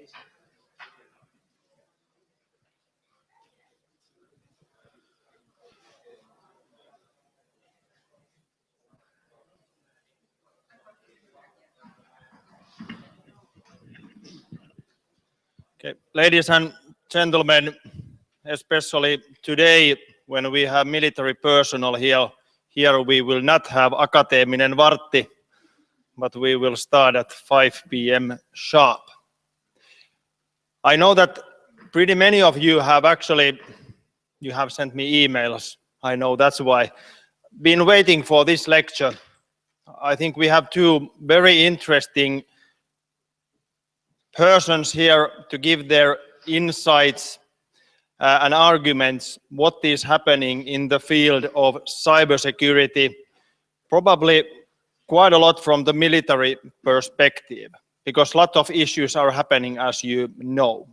Okay. Ladies and gentlemen, especially today when we have military personnel here we will not have akateeminen vartti, but we will start at 5 p.m. sharp. I know that pretty many of you have you have sent me emails. I know that's why. Been waiting for this lecture. I think we have two very interesting persons here to give their insights and arguments what is happening in the field of cybersecurity, probably quite a lot from the military perspective, because a lot of issues are happening, as you know.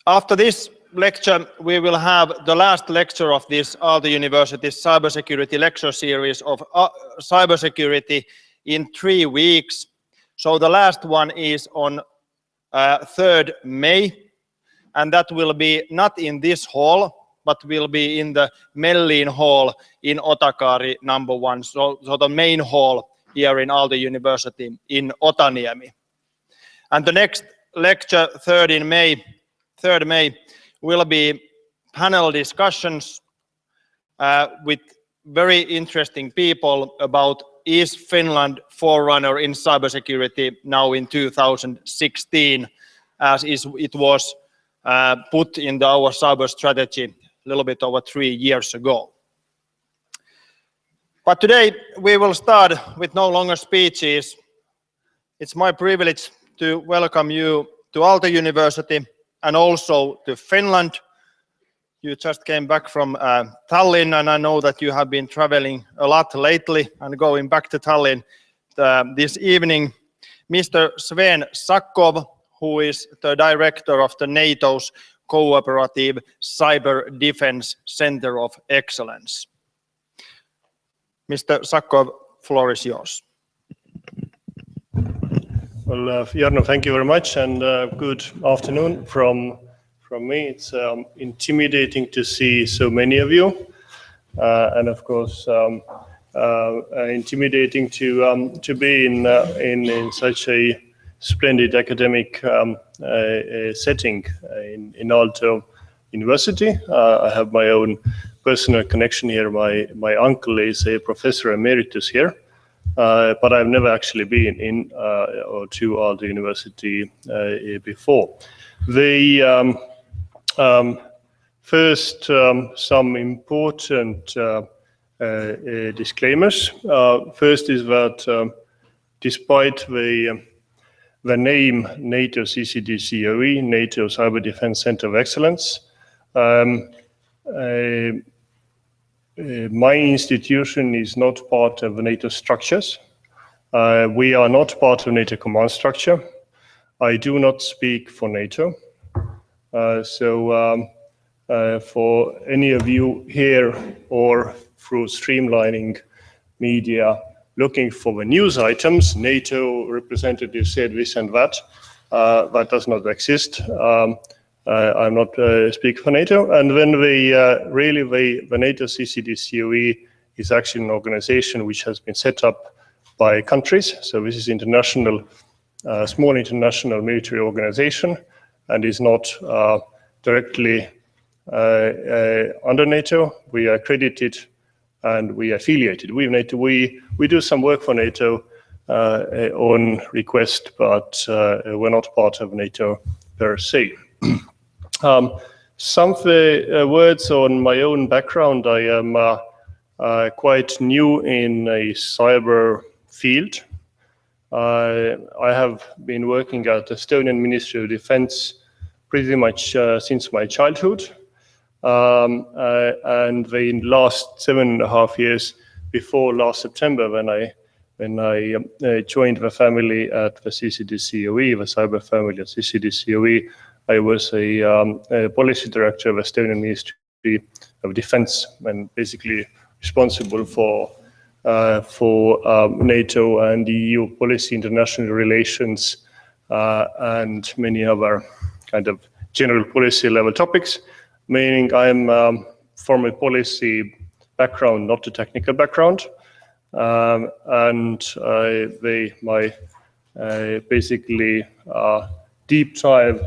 After this lecture, we will have the last lecture of this Aalto University Cybersecurity lecture series of cybersecurity in 3 weeks. So the last one is on 3rd May, and that will be not in this hall, but will be in the Mellin Hall in Otakari number 1, so the main hall here in Aalto University in Otaniemi. And the next lecture, 3rd May, will be panel discussions with very interesting people about is Finland forerunner in cybersecurity now in 2016, as it was put in our cyber strategy a little bit over 3 years ago. But today we will start with no longer speeches. It's my privilege to welcome you to Aalto University and also to Finland. You just came back from Tallinn, and I know that you have been traveling a lot lately and going back to Tallinn this evening. Mr. Sven Sakkov, who is the director of the NATO's Cooperative Cyber Defense Center of Excellence. Mr. Sakkov, floor is yours. Well, Jarno, thank you very much, and good afternoon from me. It's intimidating to see so many of you, and of course intimidating to be in such a splendid academic setting in Aalto University. I have my own personal connection here. My uncle is a professor emeritus here, but I've never actually been in or to Aalto University before. First, some important disclaimers. First is that despite the name NATO CCDCOE, NATO Cyber Defense Center of Excellence, my institution is not part of the NATO structures. We are not part of NATO command structure. I do not speak for NATO. So for any of you here or through streamlining media looking for the news items, NATO representative said this and that, that does not exist. I'm not speaking for NATO. And then the NATO CCDCOE is actually an organization which has been set up by countries. So this is international, small international military organization, and is not directly under NATO. We are accredited and we are affiliated with NATO. We do some work for NATO on request, but we're not part of NATO per se. Some words on my own background. I am quite new in a cyber field. I have been working at the Estonian Ministry of Defense pretty much since my childhood. And the last 7.5 years before last September, when I joined the family at the CCDCOE, the cyber family at CCDCOE, I was a policy director of the Estonian Ministry of Defense, and basically responsible for for NATO and EU policy, international relations, and many other kind of general policy level topics, meaning I'm from a policy background, not a technical background. My basically deep dive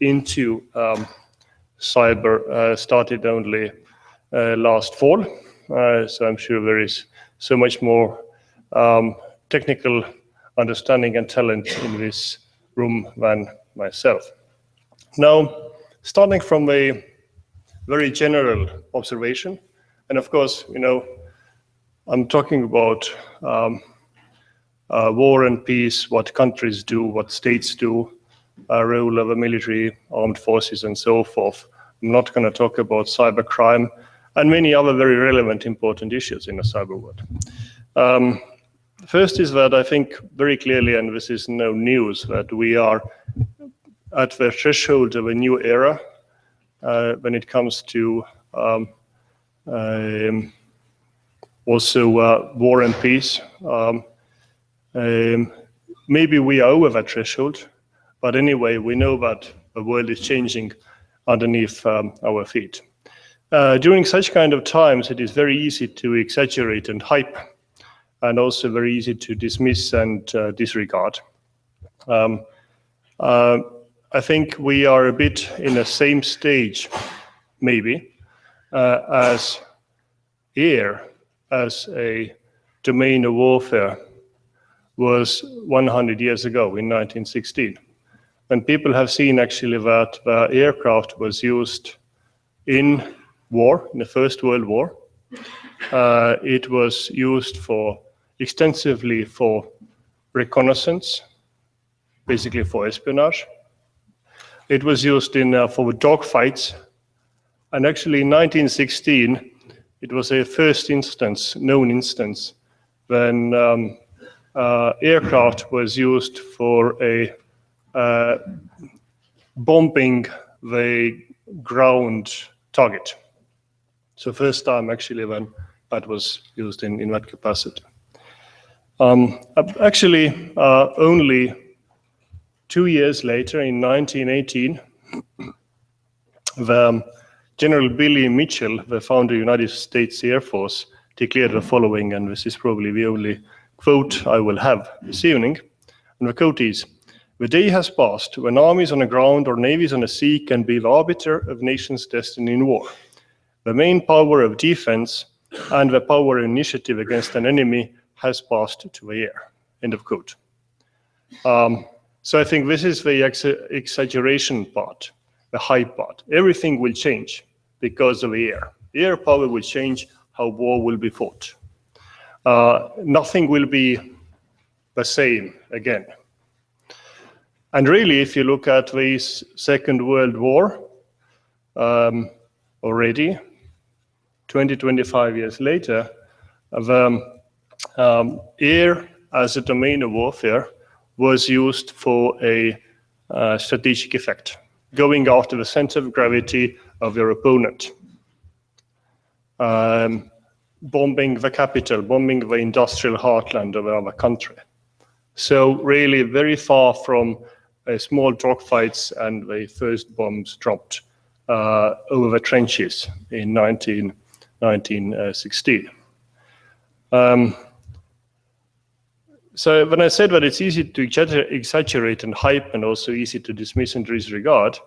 into cyber started only last fall. So I'm sure there is so much more technical understanding and talent in this room than myself. Now, starting from a very general observation, and of course, you know, I'm talking about war and peace, what countries do, what states do, role of the military, armed forces, and so forth. I'm not going to talk about cybercrime and many other very relevant, important issues in the cyber world. First is that I think very clearly, and this is no news, that we are at the threshold of a new era when it comes to also war and peace. Maybe we are over that threshold, but anyway, we know that the world is changing underneath our feet. During such kind of times, it is very easy to exaggerate and hype, and also very easy to dismiss and disregard. I think we are a bit in the same stage, maybe, as air as a domain of warfare was 100 years ago in 1916. And people have seen actually that the aircraft was used in war, in the First World War. It was used extensively for reconnaissance, basically for espionage. It was used for dogfights. And actually in 1916, it was a first instance, known instance, when aircraft was used for bombing the ground target. So first time actually when that was used in that capacity. Actually, only 2 years later, in 1918, the General Billy Mitchell, the founder of the United States Air Force, declared the following, and this is probably the only quote I will have this evening. And the quote is, "The day has passed when armies on the ground or navies on the sea can be the arbiter of nations' destiny in war. The main power of defense and the power of initiative against an enemy has passed to the air." End of quote. So I think this is the exaggeration part, the hype part. Everything will change because of the air. Air power will change how war will be fought. Nothing will be the same again. And really, if you look at the Second World War, already, 25 years later, the air as a domain of warfare was used for a strategic effect, going after the center of gravity of your opponent, bombing the capital, bombing the industrial heartland of our country. So really very far from small dogfights and the first bombs dropped over the trenches in 1916. So when I said that it's easy to exaggerate and hype and also easy to dismiss and disregard,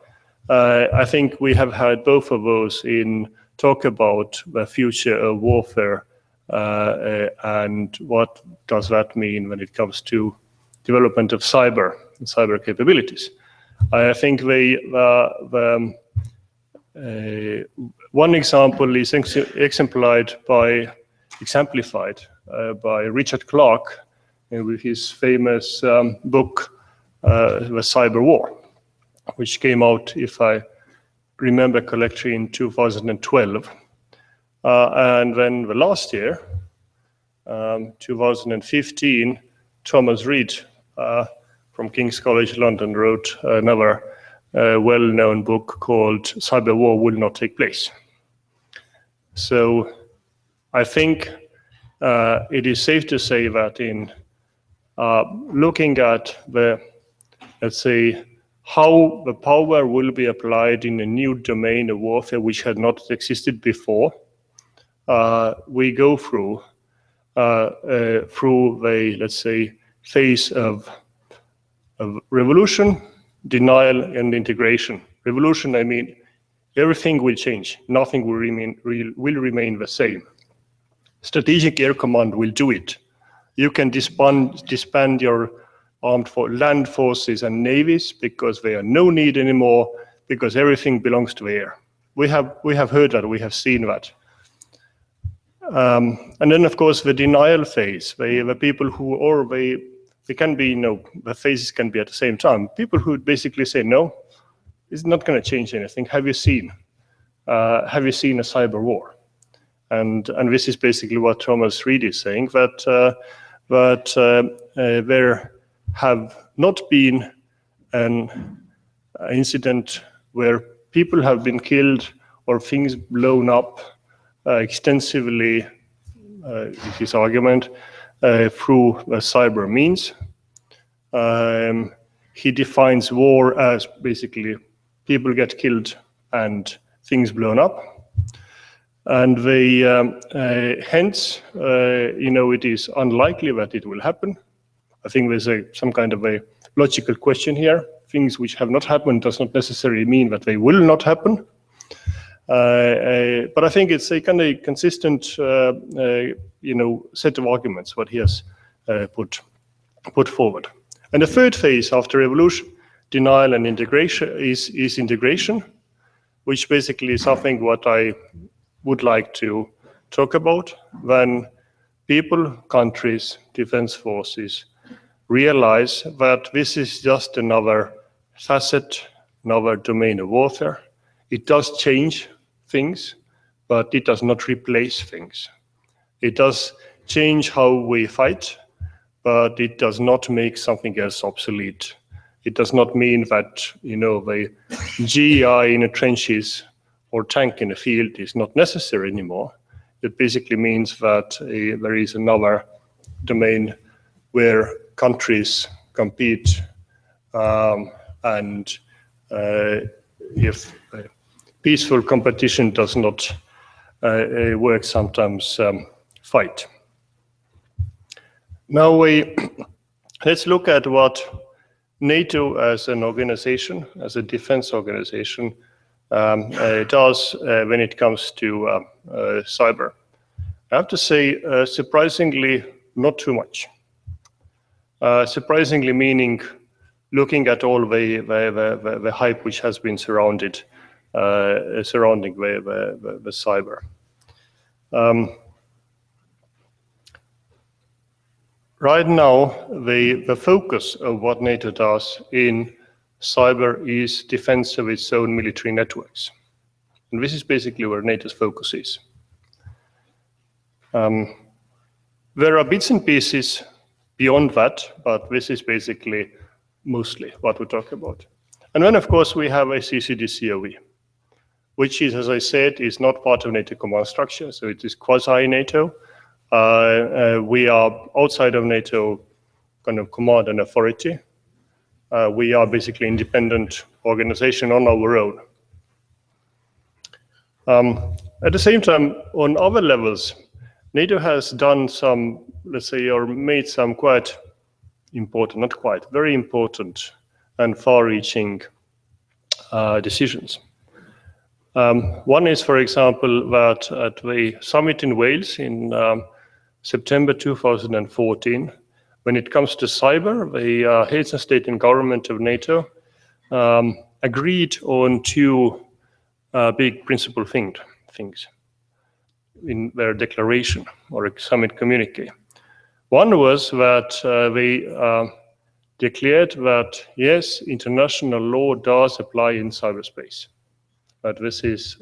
I think we have had both of those in talk about the future of warfare and what does that mean when it comes to development of cyber and cyber capabilities. I think one example is exemplified by Richard Clarke with his famous book, The Cyber War, which came out, if I remember correctly, in 2012. And then the last year, 2015, Thomas Reid from King's College London wrote another well-known book called Cyber War Will Not Take Place. So I think it is safe to say that in looking at the, let's say, how the power will be applied in a new domain of warfare which had not existed before, we go through the, let's say, phase of revolution, denial, and integration. Revolution, I mean, everything will change. Nothing will remain the same. Strategic Air Command will do it. You can disband your land forces and navies because they are no need anymore, because everything belongs to air. We have heard that, we have seen that. And then, of course, the denial phase. The people who, or they can be, the phases can be at the same time. People who basically say, no, it's not going to change anything. Have you seen a cyber war? And this is basically what Thomas Reed is saying, that there have not been an incident where people have been killed or things blown up extensively, his argument, through cyber means. He defines war as basically people get killed and things blown up. And they, hence, it is unlikely that it will happen. I think there's some kind of a logical question here. Things which have not happened does not necessarily mean that they will not happen. But I think it's a kind of consistent, set of arguments what he has put forward. And the third phase after revolution, denial and integration, is integration, which basically is something what I would like to talk about when people, countries, defense forces realize that this is just another facet, another domain of warfare. It does change things, but it does not replace things. It does change how we fight, but it does not make something else obsolete. It does not mean that, the GI in the trenches or tank in the field is not necessary anymore. It basically means that there is another domain where countries compete, and if peaceful competition does not work, sometimes fight. Now let's look at what NATO as an organization, as a defense organization, does when it comes to cyber. I have to say, surprisingly, not too much. Surprisingly meaning looking at all the hype which has been surrounding the cyber. Right now, the focus of what NATO does in cyber is defense of its own military networks. And this is basically where NATO's focus is. There are bits and pieces beyond that, but this is basically mostly what we talk about. And then, of course, we have a CCDCOE, which is, as I said, is not part of NATO command structure, so it is quasi-NATO. We are outside of NATO kind of command and authority. We are basically independent organization on our own. At the same time, on other levels, NATO has done some, let's say, or made some quite important, not quite, very important and far-reaching decisions. One is, for example, that at the summit in Wales in September 2014, when it comes to cyber, the heads of state and government of NATO agreed on two big principal things in their declaration or summit communique. One was that they declared that, yes, international law does apply in cyberspace, but this is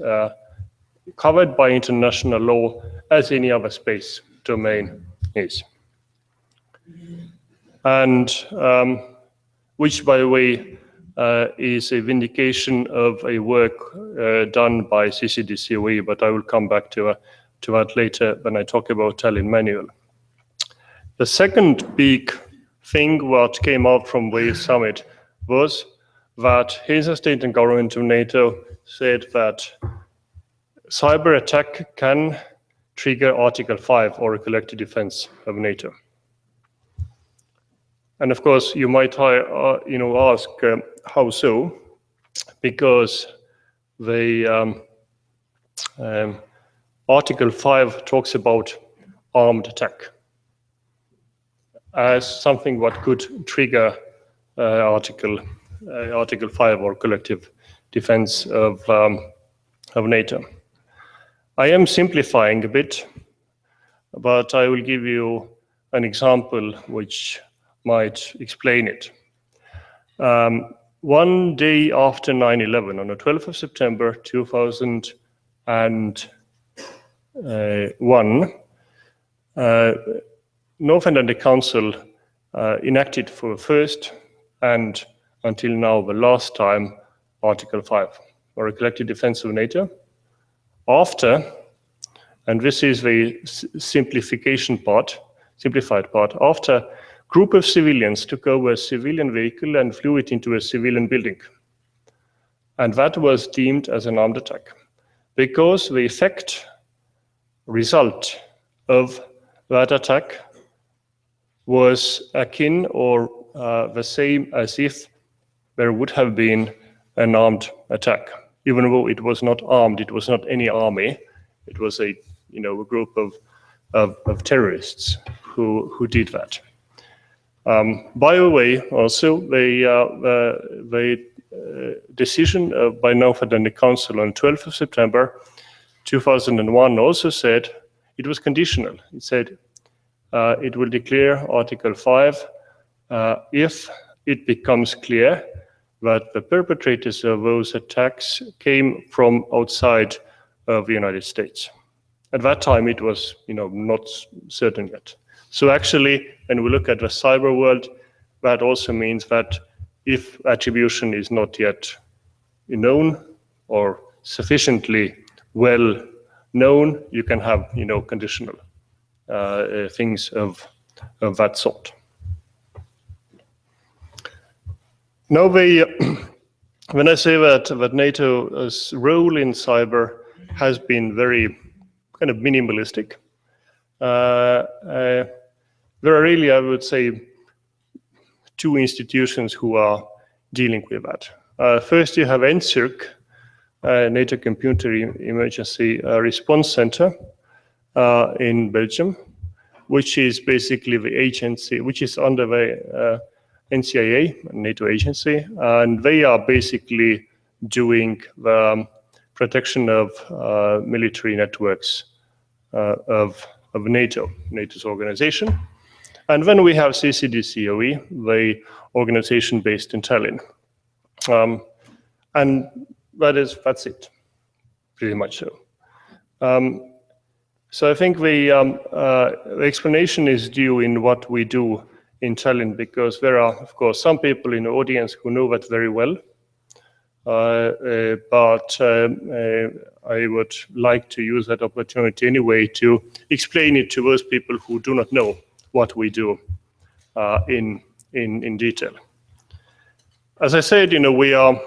covered by international law as any other space domain is. And which, by the way, is a vindication of a work done by CCDCOE, but I will come back to to that later when I talk about Tallinn manual. The second big thing what came out from the summit was that heads of state and government of NATO said that cyber attack can trigger Article 5 or a collective defense of NATO. And of course, you might ask how so, because the Article 5 talks about armed attack as something what could trigger Article 5 or collective defense of NATO. I am simplifying a bit, but I will give you an example which might explain it. One day after 9/11, on the 12th of September 2001, North Atlantic Council enacted for the first and until now the last time Article 5, or a collective defense of NATO. After, and this is the simplified part, after a group of civilians took over a civilian vehicle and flew it into a civilian building. And that was deemed as an armed attack, because the result of that attack was akin or the same as if there would have been an armed attack. Even though it was not armed, it was not any army, it was a group of terrorists who did that. By the way, also the decision by North Atlantic Council on 12th of September 2001 also said it was conditional. It said it will declare Article 5 if it becomes clear that the perpetrators of those attacks came from outside of the United States. At that time, it was not certain yet. So actually, when we look at the cyber world, that also means that if attribution is not yet known or sufficiently well known, you can have conditional things of that sort. Now, when I say that NATO's role in cyber has been very kind of minimalistic, there are really, I would say, two institutions who are dealing with that. First, you have NCIRC, NATO Computer Emergency Response Center in Belgium, which is basically the agency which is under the NCIA, NATO agency, and they are basically doing the protection of military networks of NATO's organization. And then we have CCDCOE, the organization based in Tallinn. And that's it, pretty much so. So I think the explanation is due in what we do in Tallinn, because there are, of course, some people in the audience who know that very well. But I would like to use that opportunity anyway to explain it to those people who do not know what we do in detail. As I said, we are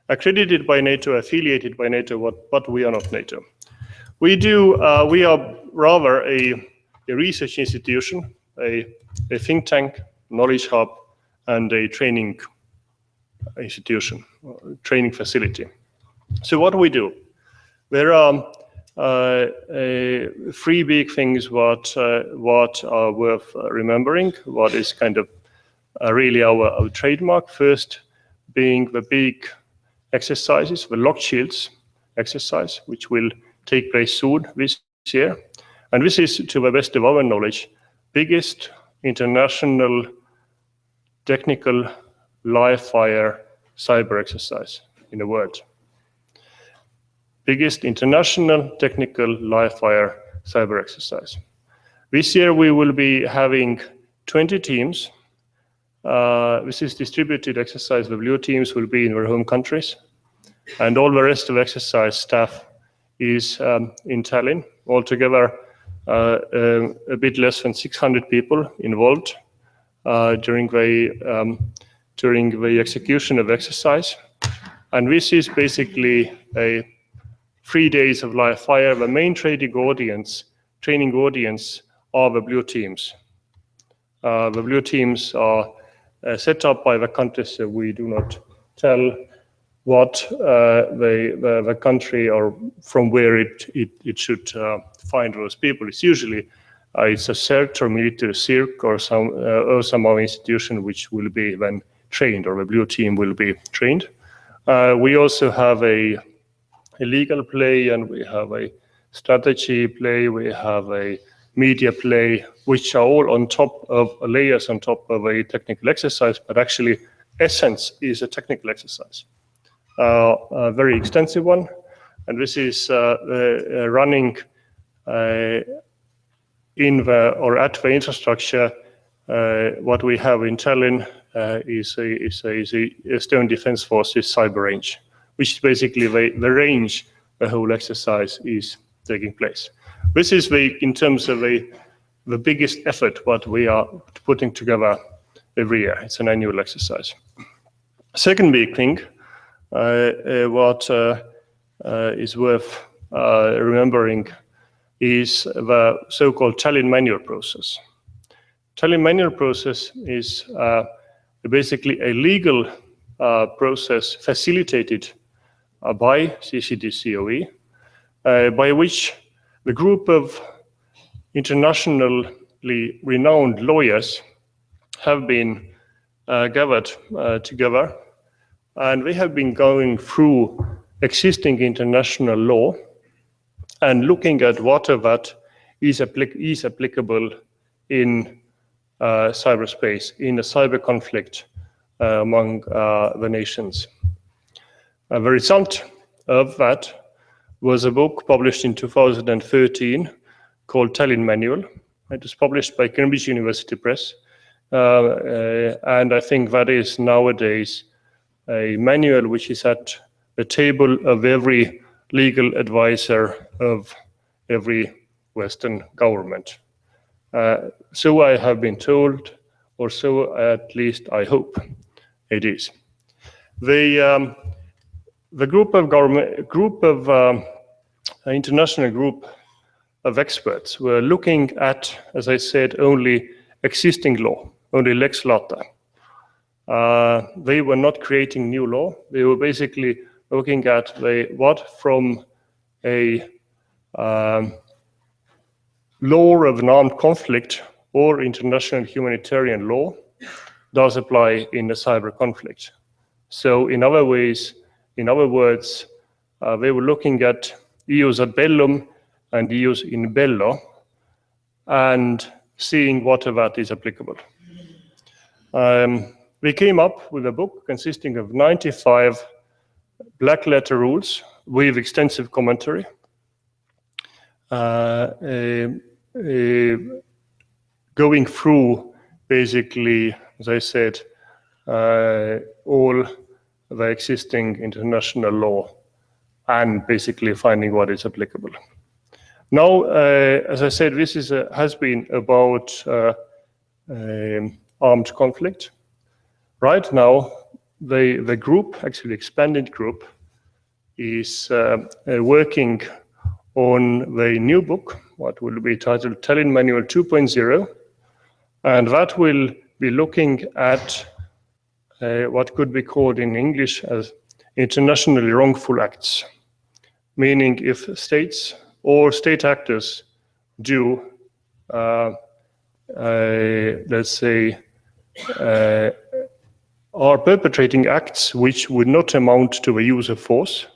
accredited by NATO, affiliated by NATO, but we are not NATO. We are rather a research institution, a think tank, knowledge hub, and a training institution, training facility. So what do we do? There are three big things what are worth remembering, what is kind of really our trademark. First being the big exercises, the Locked Shields exercise, which will take place soon this year. And this is, to the best of our knowledge, biggest international technical live fire cyber exercise in the world. Biggest international technical live fire cyber exercise. This year we will be having 20 teams. This is distributed exercise. The blue teams will be in their home countries, and all the rest of exercise staff is in Tallinn. Altogether, a bit less than 600 people involved during the execution of exercise. And this is basically 3 days of live fire. The main training audience are the blue teams. The blue teams are set up by the countries, so we do not tell what the country or from where it should find those people. It's usually it's a CERT or military circ or some other institution which will be then trained, or the blue team will be trained. We also have a legal play, and we have a strategy play, we have a media play, which are all on top of layers on top of a technical exercise, but actually essence is a technical exercise. A very extensive one, and this is running in the or at the infrastructure. What we have in Tallinn is the Estonian Defence Forces cyber range, which is basically the range the whole exercise is taking place. This is in terms of the biggest effort what we are putting together every year. It's an annual exercise. Second big thing, what is worth remembering is the so-called Tallinn manual process. Tallinn manual process is basically a legal process facilitated by CCDCOE, by which the group of internationally renowned lawyers have been gathered together, and we have been going through existing international law and looking at what of that is applicable in cyberspace, in a cyber conflict among the nations. The result of that was a book published in 2013 called Tallinn Manual. It was published by Cambridge University Press, and I think that is nowadays a manual which is at the table of every legal advisor of every Western government. So I have been told, or so at least I hope it is. The international group of experts were looking at, as I said, only existing law, only lex lata. They were not creating new law. They were basically looking at what from a law of an armed conflict or international humanitarian law does apply in a cyber conflict. So in other words, they were looking at ius ad bellum and ius in bello and seeing what of that is applicable. We came up with a book consisting of 95 black letter rules with extensive commentary, going through basically, as I said, all the existing international law and basically finding what is applicable. Now, as I said, this has been about armed conflict. Right now, the group, actually expanded group, is working on the new book, what will be titled Tallinn Manual 2.0, and that will be looking at what could be called in English as internationally wrongful acts, meaning if states or state actors do, let's say, are perpetrating acts which would not amount to a use of force,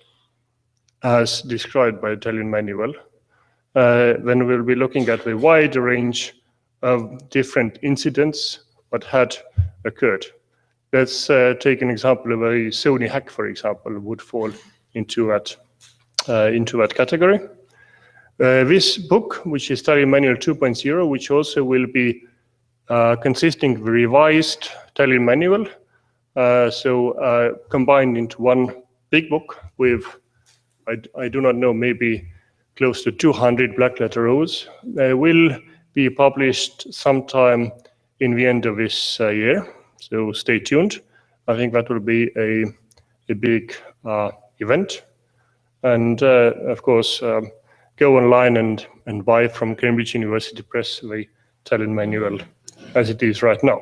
as described by the Tallinn Manual, then we'll be looking at a wide range of different incidents that had occurred. Let's take an example of a Sony hack, for example, would fall into that category. This book, which is Tallinn Manual 2.0, which also will be consisting of a revised Tallinn Manual, so combined into one big book with, I do not know, maybe close to 200 black letter rules, will be published sometime in the end of this year. So stay tuned. I think that will be a big event. And of course, go online and buy from Cambridge University Press the talent manual as it is right now.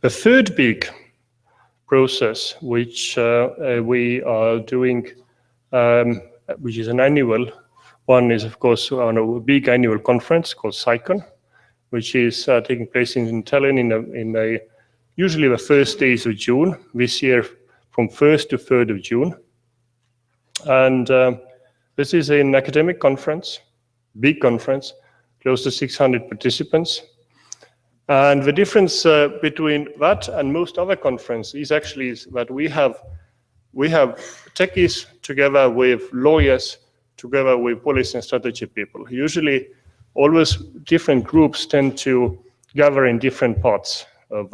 The third big process which we are doing, which is an annual one, is of course on a big annual conference called CyCon, which is taking place in Tallinn in usually the first days of June, this year from 1st to 3rd of June. And this is an academic conference, big conference, close to 600 participants. And the difference between that and most other conferences is actually that we have techies together with lawyers, together with policy and strategy people. Usually, always different groups tend to gather in different parts of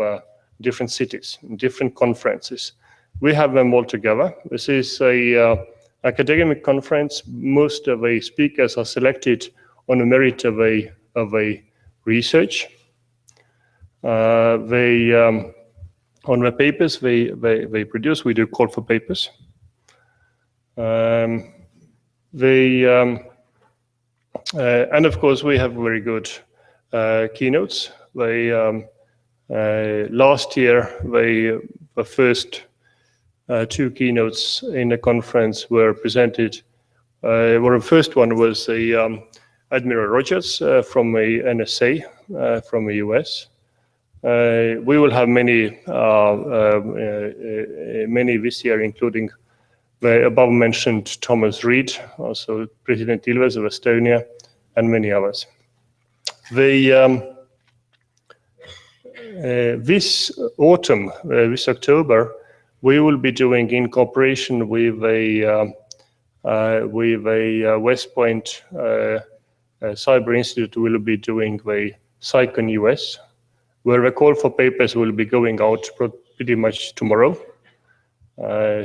different cities, in different conferences. We have them all together. This is a academic conference. Most of the speakers are selected on the merit of a research. On the papers they produce, we do call for papers. And of course, we have very good keynotes. Last year, the first two keynotes in the conference were presented. Well, the first one was Admiral Rogers from the NSA from the US. We will have many this year, including the above-mentioned Thomas Reid, also President Ilves of Estonia, and many others. This autumn, this October, we will be doing, in cooperation with a West Point Cyber Institute, will be doing the CyCon US, where the call for papers will be going out pretty much tomorrow.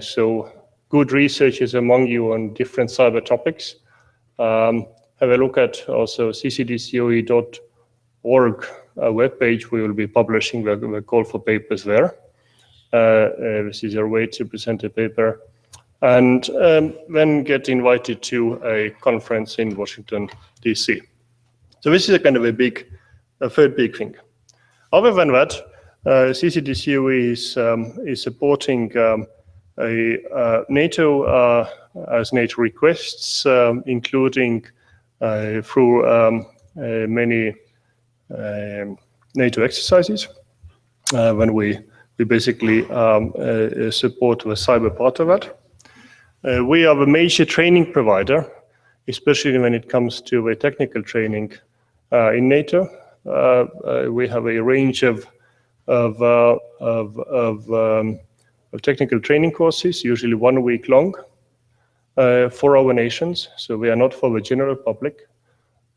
So good researchers among you on different cyber topics. Have a look at also ccdcoe.org webpage. We will be publishing the call for papers there. This is your way to present a paper. And then get invited to a conference in Washington, DC. So this is a kind of a third big thing. Other than that, CCDCOE is supporting NATO as NATO requests, including through many NATO exercises, when we basically support the cyber part of that. We are a major training provider, especially when it comes to technical training in NATO. We have a range of technical training courses, usually 1 week long, for our nations. So we are not for the general public,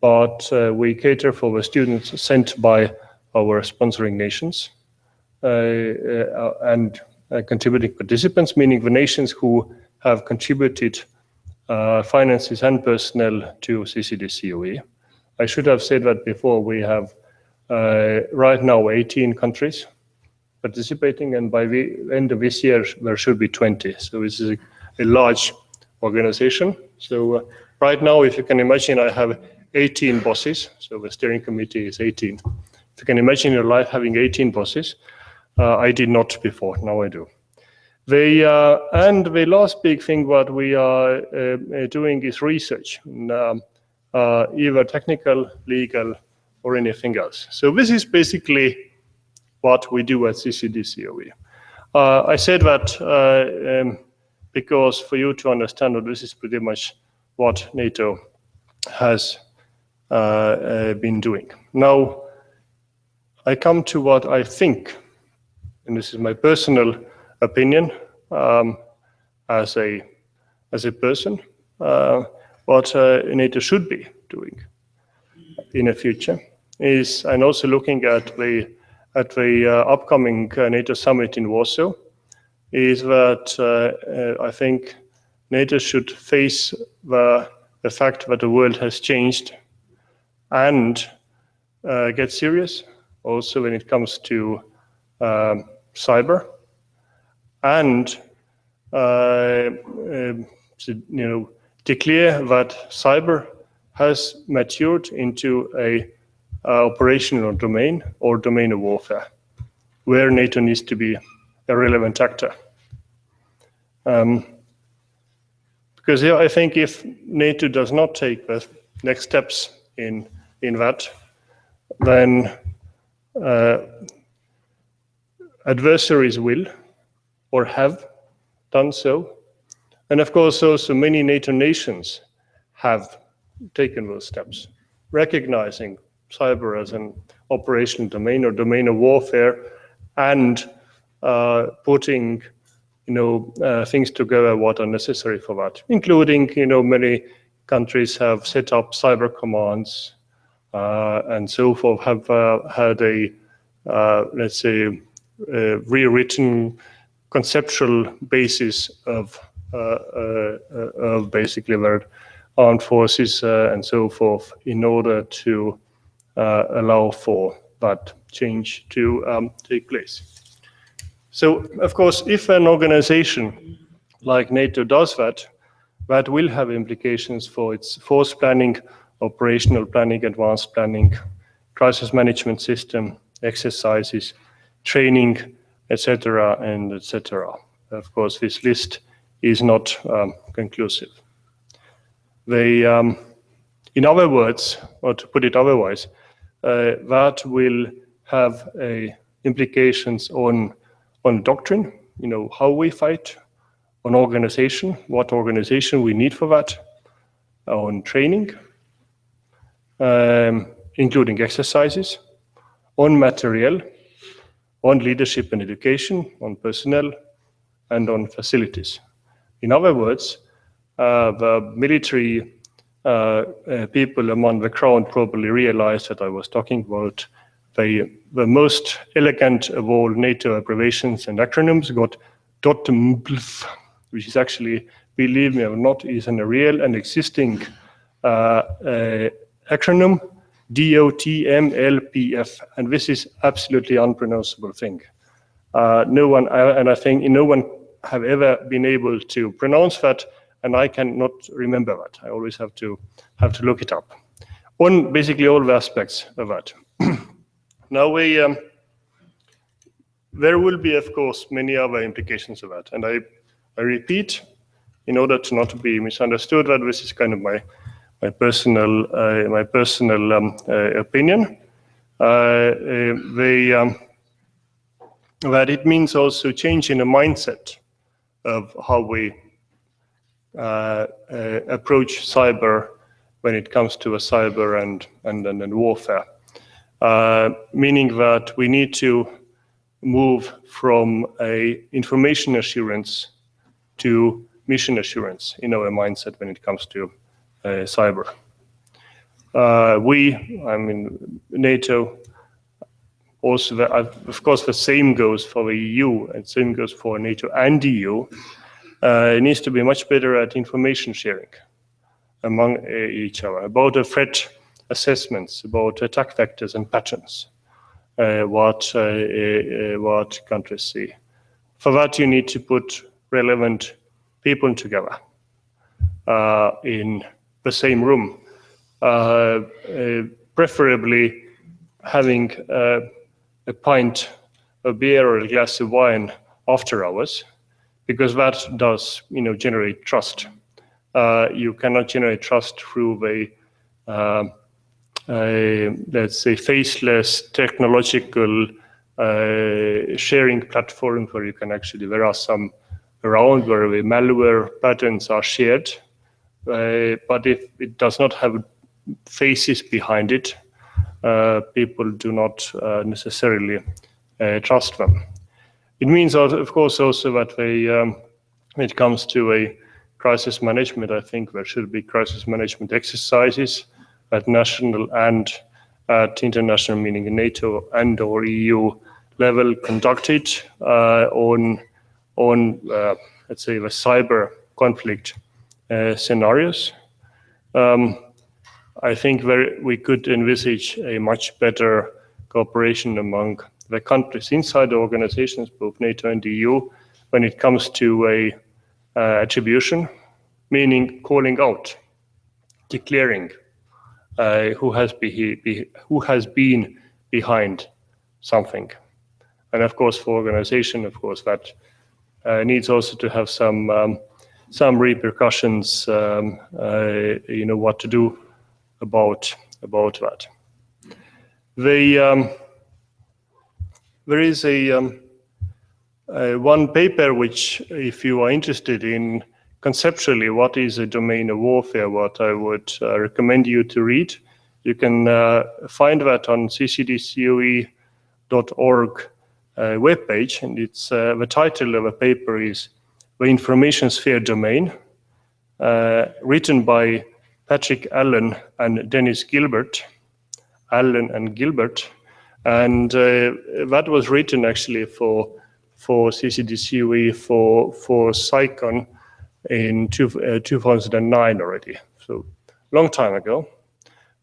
but we cater for the students sent by our sponsoring nations and contributing participants, meaning the nations who have contributed finances and personnel to CCDCOE. I should have said that before. We have right now 18 countries participating, and by the end of this year there should be 20. So this is a large organization. So right now, if you can imagine, I have 18 bosses. So the steering committee is 18. If you can imagine your life having 18 bosses, I did not before. Now I do. And the last big thing what we are doing is research, either technical, legal, or anything else. So this is basically what we do at CCDCOE. I said that because for you to understand that this is pretty much what NATO has been doing. Now, I come to what I think, and this is my personal opinion as a person, what NATO should be doing in the future is, and also looking at the upcoming NATO summit in Warsaw, is that I think NATO should face the the fact that the world has changed and get serious also when it comes to cyber, and declare that cyber has matured into a operational domain or domain of warfare, where NATO needs to be a relevant actor. Because I think if NATO does not take the next steps in that, then adversaries will or have done so. And of course, also many NATO nations have taken those steps, recognizing cyber as an operational domain or domain of warfare, and putting things together what are necessary for that, including many countries have set up cyber commands and so forth, have had a let's say rewritten conceptual basis of basically their armed forces and so forth, in order to allow for that change to take place. So, of course, if an organization like NATO does that, that will have implications for its force planning, operational planning, advanced planning, crisis management system, exercises, training, etc., and etc. Of course, this list is not conclusive. They, in other words, or to put it otherwise, that will have implications on doctrine, how we fight, on organization, what organization we need for that, on training, including exercises, on material, on leadership and education, on personnel, and on facilities. In other words, the military people among the crowd probably realized that I was talking about the most elegant of all NATO abbreviations and acronyms, got DOTMPLF, which is actually, believe me or not, is a real and existing acronym, DOTMLPF, and this is absolutely unpronounceable thing. No one, and I think no one have ever been able to pronounce that, and I cannot remember that. I always have to look it up on basically all the aspects of that. Now there will be, of course, many other implications of that, and I repeat, in order to not be misunderstood, that this is kind of my personal opinion. That it means also changing the mindset of how we approach cyber when it comes to a cyber and warfare. Meaning that we need to move from a information assurance to mission assurance in our mindset when it comes to cyber. NATO, also, of course, the same goes for the EU, and same goes for NATO and EU. It needs to be much better at information sharing among each other, about the threat assessments, about attack vectors and patterns, what countries see. For that, you need to put relevant people together in the same room, preferably having a pint of beer or a glass of wine after hours, because that does, generate trust. You cannot generate trust through let's say, faceless technological sharing platform where you can actually, there are some around where the malware patterns are shared, but if it does not have faces behind it, people do not necessarily trust them. It means, of course, also that when it comes to a crisis management, I think there should be crisis management exercises at national and at international, meaning NATO and or EU level, conducted on let's say, the cyber conflict scenarios. I think we could envisage a much better cooperation among the countries inside the organizations, both NATO and EU, when it comes to a attribution, meaning calling out, declaring who has been behind something. And of course, for organization, of course, that needs also to have some repercussions, what to do about that. There is one paper which, if you are interested in conceptually what is a domain of warfare, what I would recommend you to read, you can find that on ccdcoe.org webpage, and it's the title of the paper is "The Information Sphere Domain," written by Patrick Allen and Dennis Gilbert, and that was written actually for CCDCOE for CyCon in 2009 already, so long time ago.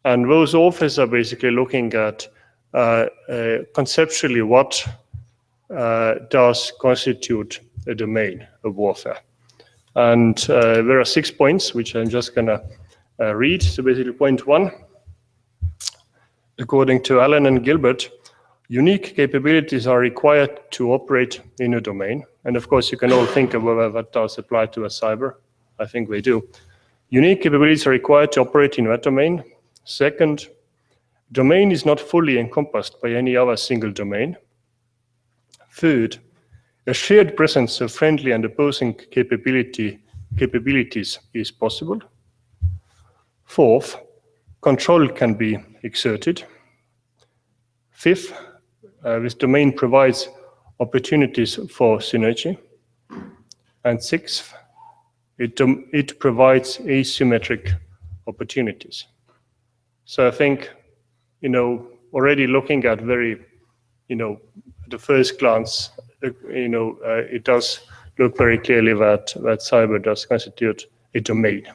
And those authors are basically looking at conceptually what does constitute a domain of warfare. And there are 6 points, which I'm just going to read. So basically point 1, according to Allen and Gilbert, unique capabilities are required to operate in a domain. And of course, you can all think of whether that does apply to a cyber. I think they do. Unique capabilities are required to operate in that domain. Second, domain is not fully encompassed by any other single domain. Third, a shared presence of friendly and opposing capabilities is possible. Fourth, control can be exerted. Fifth, this domain provides opportunities for synergy. And sixth, it provides asymmetric opportunities. So I think, already looking at at the first glance, it does look very clearly that cyber does constitute a domain,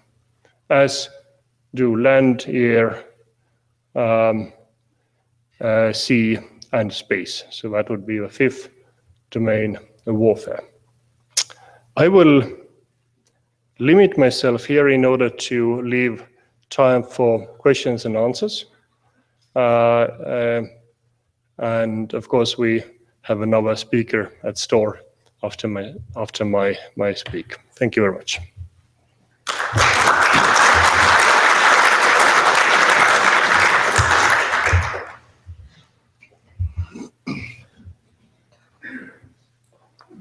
as do land, air, sea, and space. So that would be the fifth domain of warfare. I will limit myself here in order to leave time for questions and answers. And of course, we have another speaker at store after my speak. Thank you very much.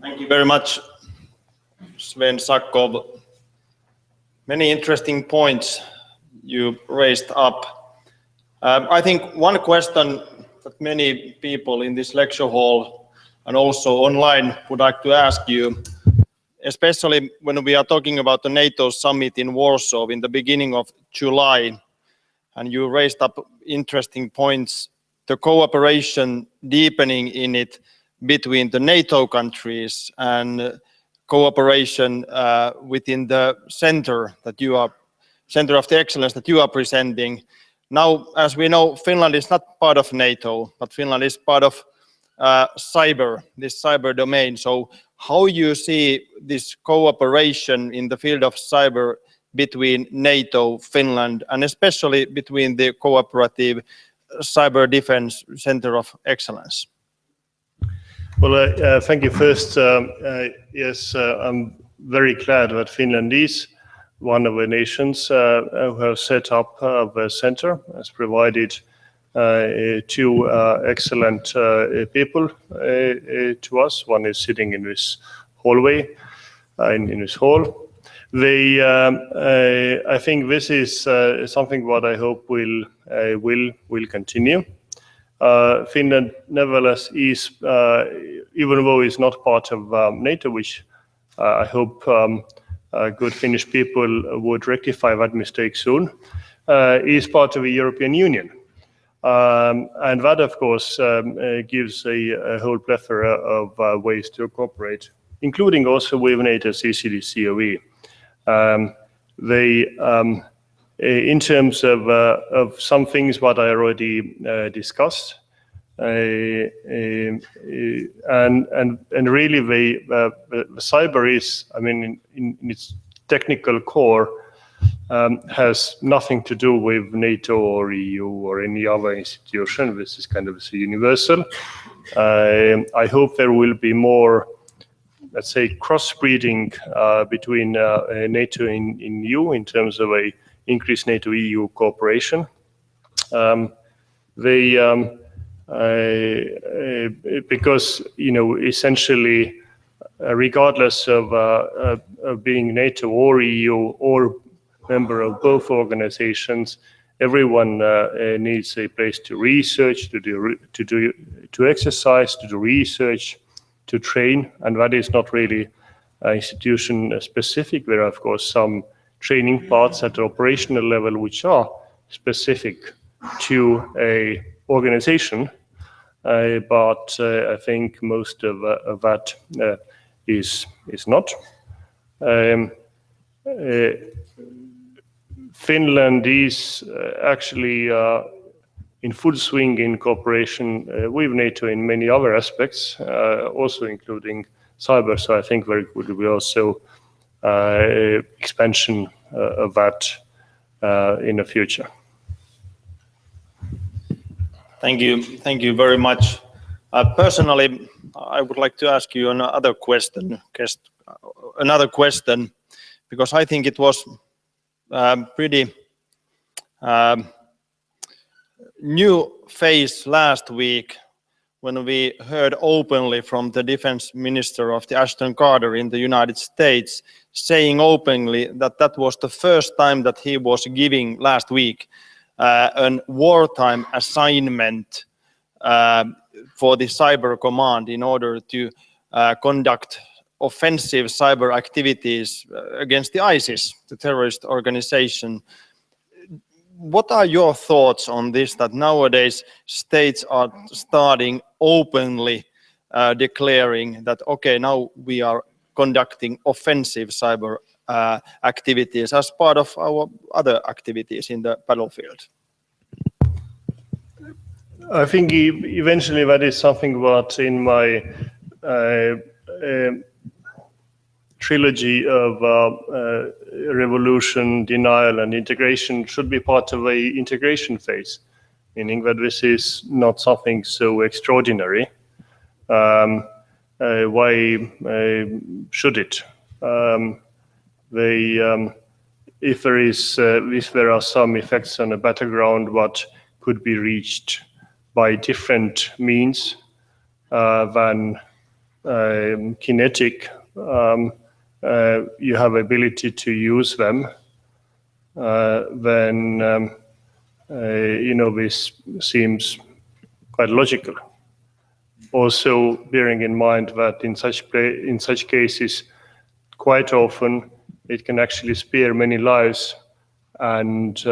Thank you very much, Sven Sakkov. Many interesting points you raised up. I think one question that many people in this lecture hall and also online would like to ask you, especially when we are talking about the NATO summit in Warsaw in the beginning of July, and you raised up interesting points, the cooperation deepening in it between the NATO countries and cooperation within the center of the excellence that you are presenting. Now, as we know, Finland is not part of NATO, but Finland is part of this cyber domain. So how you see this cooperation in the field of cyber between NATO, Finland, and especially between the cooperative cyber defense center of excellence? Well, thank you first. Yes, I'm very glad that Finland is one of the nations who have set up the center, has provided two excellent people to us. One is sitting in this hallway, in this hall. I think this is something what I hope will continue. Finland, nevertheless, is even though it's not part of NATO, which I hope good Finnish people would rectify that mistake soon, is part of the European Union. And that, of course, gives a whole plethora of ways to cooperate, including also with NATO CCDCOE. in terms of some things what I already discussed, and really the cyber is, I mean, in its technical core, has nothing to do with NATO or EU or any other institution. This is kind of universal. I hope there will be more, let's say, crossbreeding between NATO and EU in terms of a increased NATO-EU cooperation. Because, you know, essentially, regardless of being NATO or EU or member of both organizations, everyone needs a place to research, to exercise, to do research, to train, and that is not really institution specific. There are, of course, some training parts at the operational level which are specific to a organization, but I think most of that is not. Finland is actually in full swing in cooperation with NATO in many other aspects, also including cyber. So I think there would be also expansion of that in the future. Thank you very much. Personally, I would like to ask you another question, because I think it was pretty new phase last week when we heard openly from the defense minister of the Ashton Carter in the United States saying openly that that was the first time that he was giving last week a wartime assignment for the cyber command in order to conduct offensive cyber activities against the ISIS, the terrorist organization. What are your thoughts on this, that nowadays states are starting openly declaring that, okay, now we are conducting offensive cyber activities as part of our other activities in the battlefield? I think eventually that is something what in my trilogy of revolution, denial, and integration should be part of a integration phase, meaning that this is not something so extraordinary. Why should it? If there are some effects on the battleground what could be reached by different means than kinetic, you have ability to use them, then you know, this seems quite logical. Also, bearing in mind that in such cases, quite often it can actually spare many lives and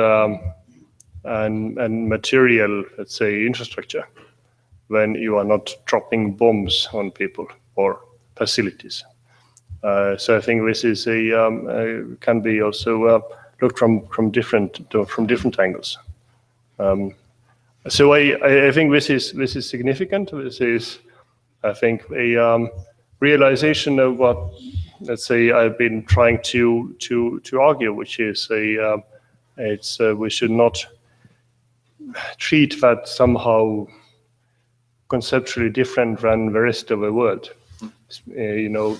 material, let's say, infrastructure, when you are not dropping bombs on people or facilities. So I think this is can be also looked from different angles. So I think this is significant. This is, I think, a realization of what, let's say, I've been trying to argue, which is we should not treat that somehow conceptually different than the rest of the world. You know,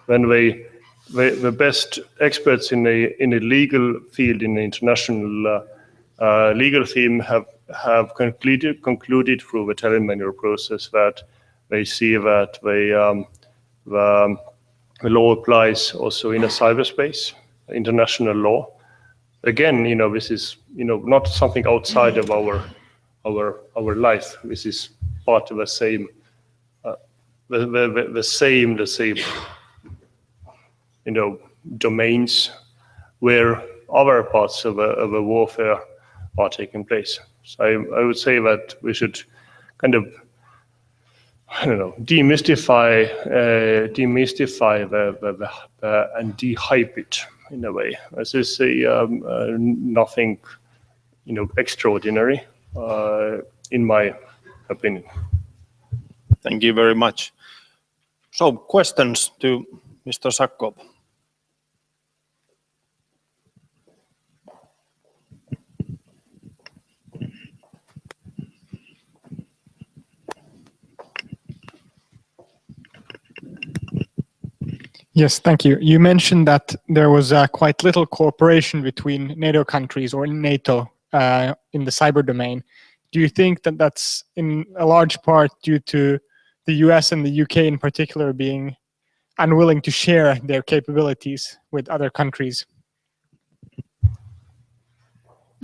when the best experts in a legal field, in the international legal theme, have concluded through the telling-manual process that they see that the law applies also in a cyberspace, international law. Again, you know, this is, you know, not something outside of our life. This is part of the same, the same, you know, domains where other parts of a warfare are taking place. So I would say that we should kind of, I don't know, demystify and de-hype it in a way. This is nothing, extraordinary, in my opinion. Thank you very much. So, questions to Mr. Sakkov? Yes, thank you. You mentioned that there was quite little cooperation between NATO countries or NATO in the cyber domain. Do you think that that's in a large part due to the US and the UK in particular being unwilling to share their capabilities with other countries?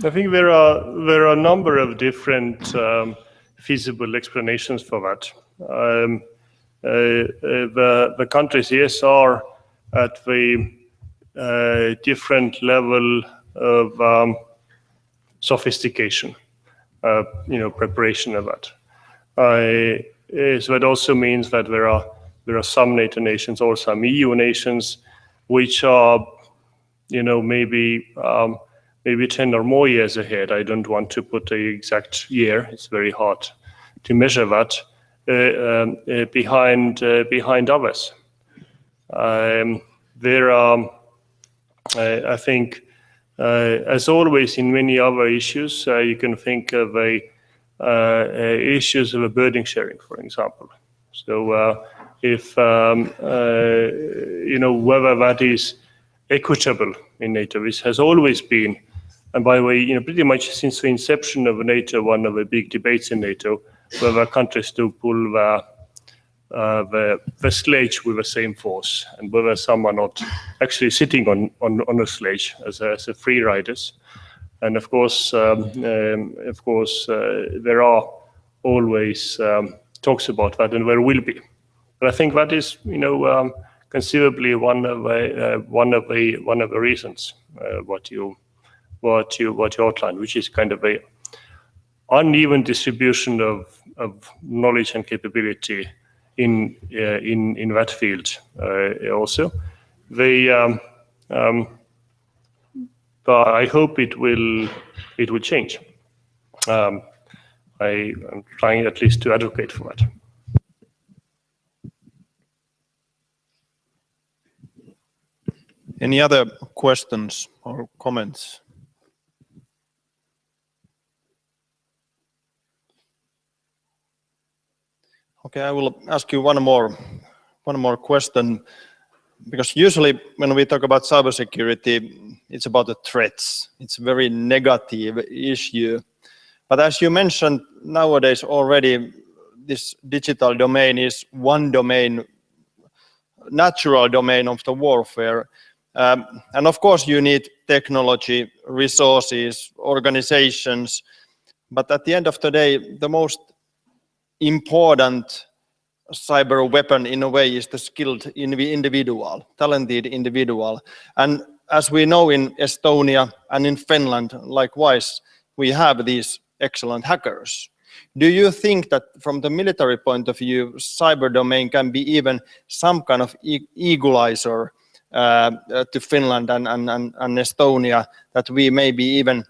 I think there are a number of different feasible explanations for that. The countries, yes, are at the different level of sophistication, preparation of that. So it also means that there are some NATO nations or some EU nations which are, maybe 10 or more years ahead. I don't want to put the exact year. It's very hard to measure that. Behind others. There are, I think, as always in many other issues, you can think of issues of a burden sharing, for example. So if, whether that is equitable in NATO, this has always been, and by the way, pretty much since the inception of NATO, one of the big debates in NATO, whether countries do pull the sledge with the same force, and whether some are not actually sitting on a sledge as a free riders. And of course, there are always talks about that, and there will be. But I think that is, conceivably one of the reasons what you outlined, which is kind of a uneven distribution of knowledge and capability in that field. Also, but I hope it will change. I'm trying at least to advocate for that. Any other questions or comments? Okay, I will ask you one more question, because usually when we talk about cybersecurity, it's about the threats. It's a very negative issue. But as you mentioned, nowadays already, this digital domain is one domain, natural domain of the warfare. And of course, you need technology, resources, organizations. But at the end of the day, the most important cyber weapon in a way is the skilled individual, talented individual. And as we know in Estonia and in Finland, likewise, we have these excellent hackers. Do you think that from the military point of view, cyber domain can be even some kind of equalizer to Finland and Estonia, that we may be even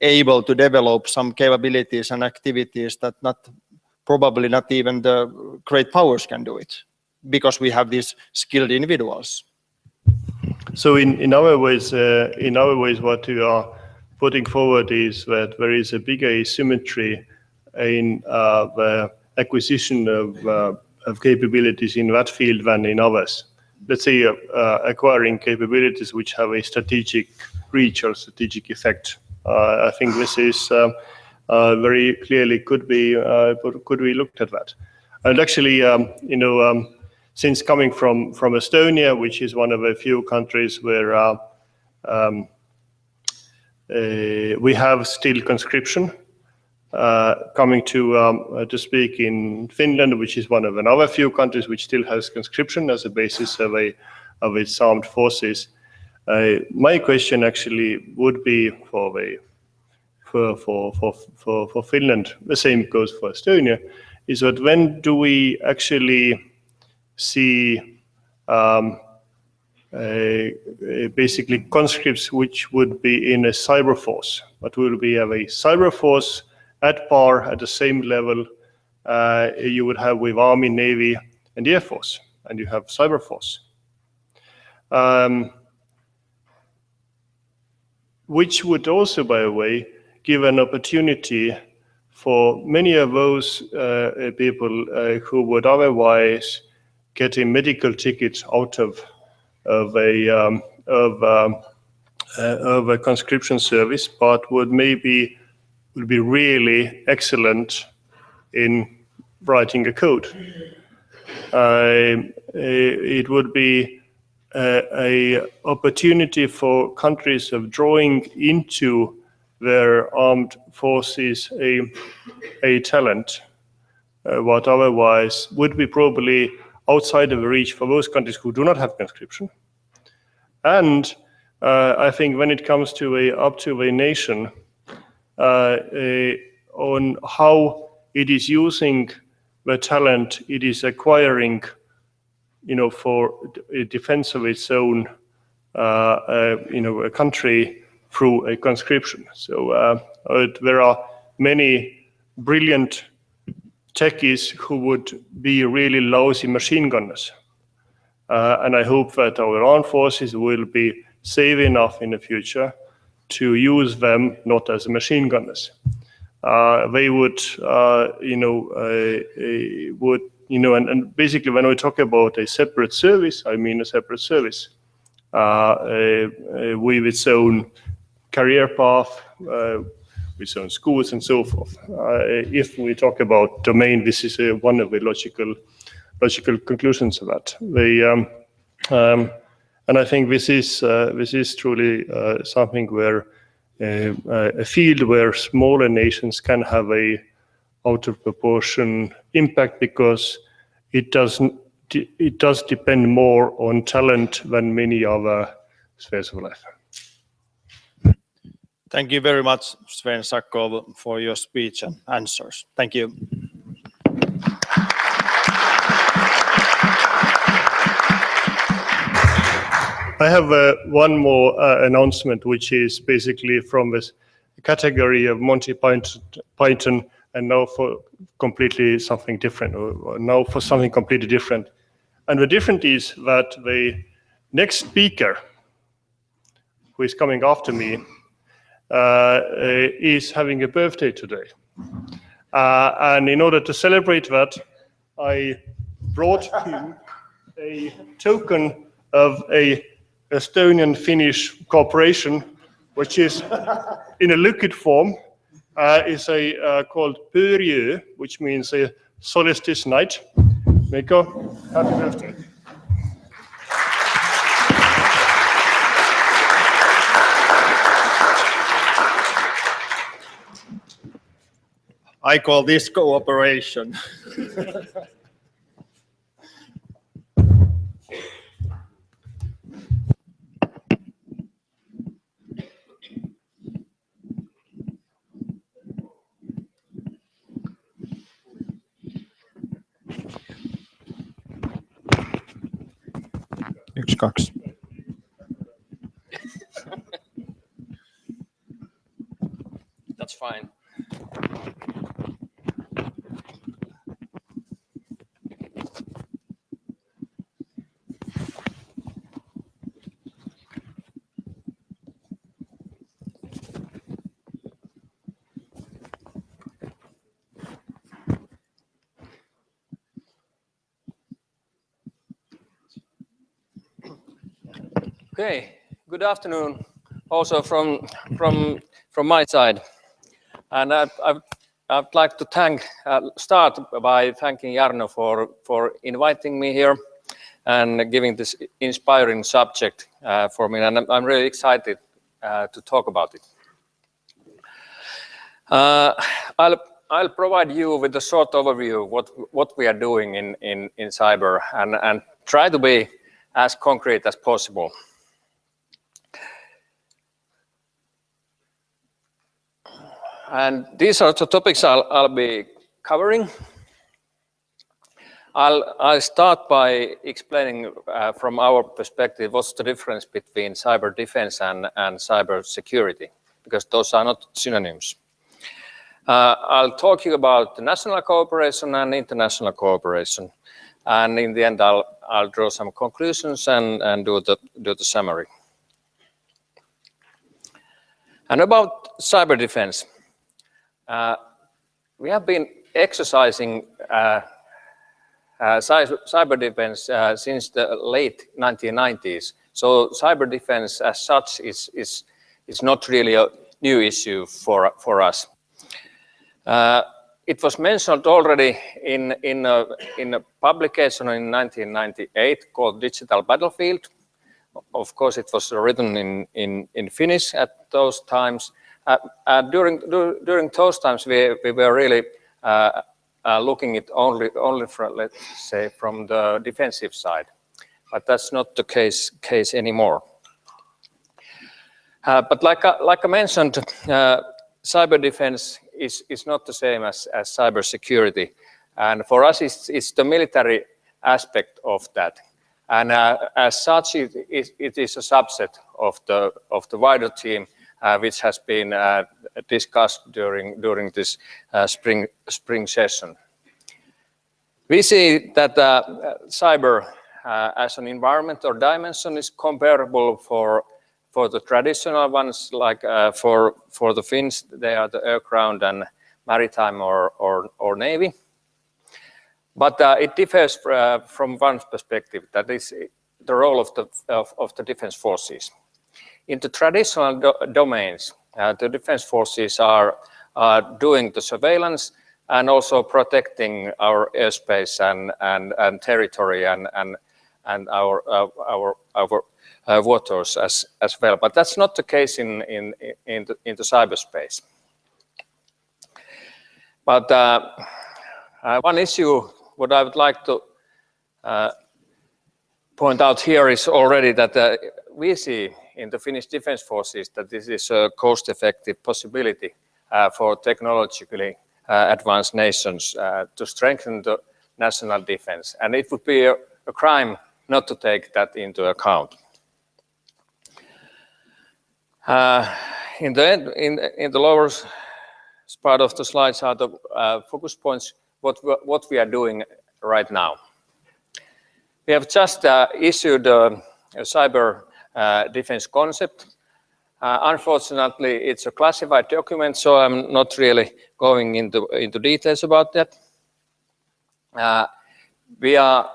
able to develop some capabilities and activities that probably not even the great powers can do it, because we have these skilled individuals? So in other ways, what you are putting forward is that there is a bigger asymmetry in the acquisition of capabilities in that field than in others. Let's say acquiring capabilities which have a strategic reach or strategic effect. I think this is very clearly could be looked at that. And actually, since coming from Estonia, which is one of a few countries where we have still conscription, coming to speak in Finland, which is one of another few countries which still has conscription as a basis of its armed forces. My question actually would be for Finland, the same goes for Estonia, is that when do we actually see basically conscripts which would be in a cyber force, but will be have a cyber force at par, at the same level you would have with Army, Navy, and Air Force, and you have cyber force. Which would also, by the way, give an opportunity for many of those people who would otherwise get a medical ticket out of a conscription service, but would be really excellent in writing a code. It would be a opportunity for countries of drawing into their armed forces a talent what otherwise would be probably outside of reach for those countries who do not have conscription. And I think when it comes to up to a nation on how it is using the talent it is acquiring, for a defense of its own, a country through a conscription. So there are many brilliant techies who would be really lousy machine gunners. And I hope that our armed forces will be safe enough in the future to use them not as machine gunners. They would, and basically when we talk about a separate service, I mean a separate service with its own career path, with its own schools and so forth. If we talk about domain, this is one of the logical conclusions of that. And I think this is truly something where a field where smaller nations can have a out of proportion impact, because it does depend more on talent than many other spheres of life. Thank you very much, Sven Sakkov, for your speech and answers. Thank you. I have one more announcement, which is basically from this category of Monty Python, and now for completely something different, or now for something completely different. And the difference is that the next speaker, who is coming after me, is having a birthday today. And in order to celebrate that, I brought him a token of a Estonian-Finnish cooperation, which is in a liquid form, is called Pöörjö, which means a solstice night. Mikko, happy birthday. I call this cooperation. Yksi, kaksi. That's fine. Okay, good afternoon also from my side. And I'd like to start by thanking Jarno for inviting me here and giving this inspiring subject for me. And I'm really excited to talk about it. I'll provide you with a short overview of what we are doing in cyber, and try to be as concrete as possible. And these are the topics I'll be covering. I'll start by explaining from our perspective what's the difference between cyber defense and cyber security, because those are not synonyms. I'll talk to you about the national cooperation and international cooperation, and in the end I'll draw some conclusions and do the summary. And about cyber defense, we have been exercising cyber defense since the late 1990s. So cyber defense as such is not really a new issue for us. It was mentioned already in a publication in 1998 called Digital Battlefield. Of course, it was written in Finnish at those times. During those times, we were really looking at only from, let's say, from the defensive side, but that's not the case anymore. But like I mentioned, cyber defense is not the same as cyber security, and for us it's the military aspect of that, and as such it is a subset of the wider team which has been discussed during this spring session. We see that cyber as an environment or dimension is comparable for the traditional ones, like for the Finns, they are the air, ground, and maritime or navy. But it differs from one perspective, that is the role of the defense forces. In the traditional domains, the defense forces are doing the surveillance and also protecting our airspace and territory and our waters as well. But that's not the case in the cyberspace. But one issue what I would like to point out here is already that we see in the Finnish Defence Forces that this is a cost-effective possibility for technologically advanced nations to strengthen the national defense, and it would be a crime not to take that into account. In the lower part of the slides are the focus points, what we are doing right now. We have just issued a cyber defense concept. Unfortunately, it's a classified document, so I'm not really going into details about that. We are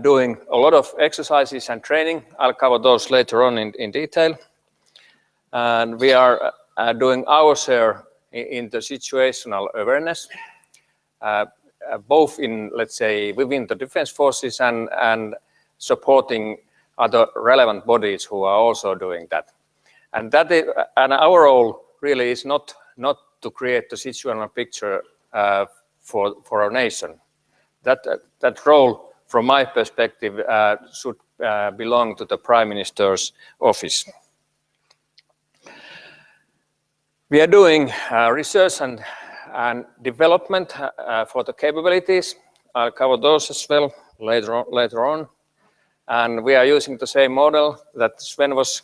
doing a lot of exercises and training. I'll cover those later on in detail. And we are doing our share in the situational awareness, both in, let's say, within the defense forces and supporting other relevant bodies who are also doing that. And our role really is not to create the situational picture for our nation. That role, from my perspective, should belong to the Prime Minister's office. We are doing research and development for the capabilities. I'll cover those as well later on. And we are using the same model that Sven was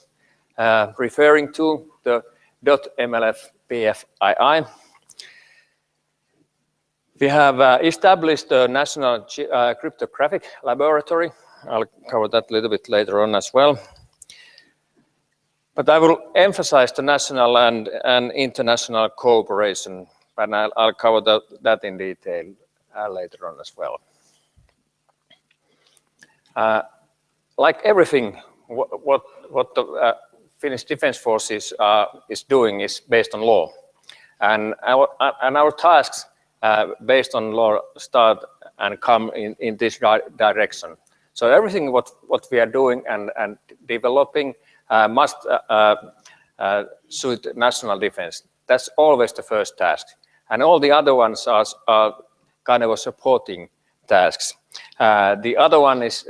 referring to, the .mlf PFII. We have established the National Cryptographic Laboratory. I'll cover that a little bit later on as well. But I will emphasize the national and international cooperation, and I'll cover that in detail later on as well. Like everything, what the Finnish Defence Forces is doing is based on law, and our tasks based on law start and come in this direction. So everything what we are doing and developing must suit national defense. That's always the first task, and all the other ones are kind of supporting tasks. The other one is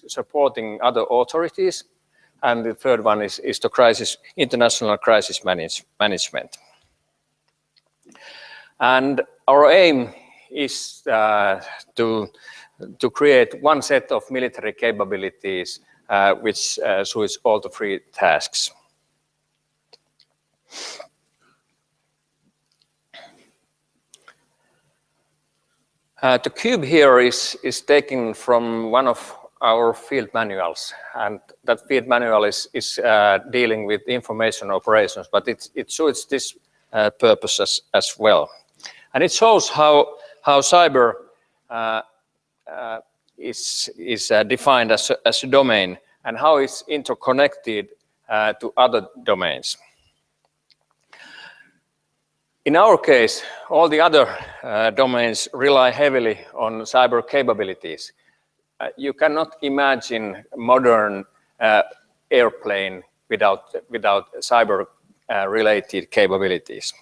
supporting other authorities, and the third one is the international crisis management. And our aim is to create one set of military capabilities which suits all the three tasks. The cube here is taken from one of our field manuals, and that field manual is dealing with information operations, but it suits this purpose as well. And it shows how cyber is defined as a domain and how it's interconnected to other domains. In our case, all the other domains rely heavily on cyber capabilities. You cannot imagine a modern airplane without cyber related capabilities.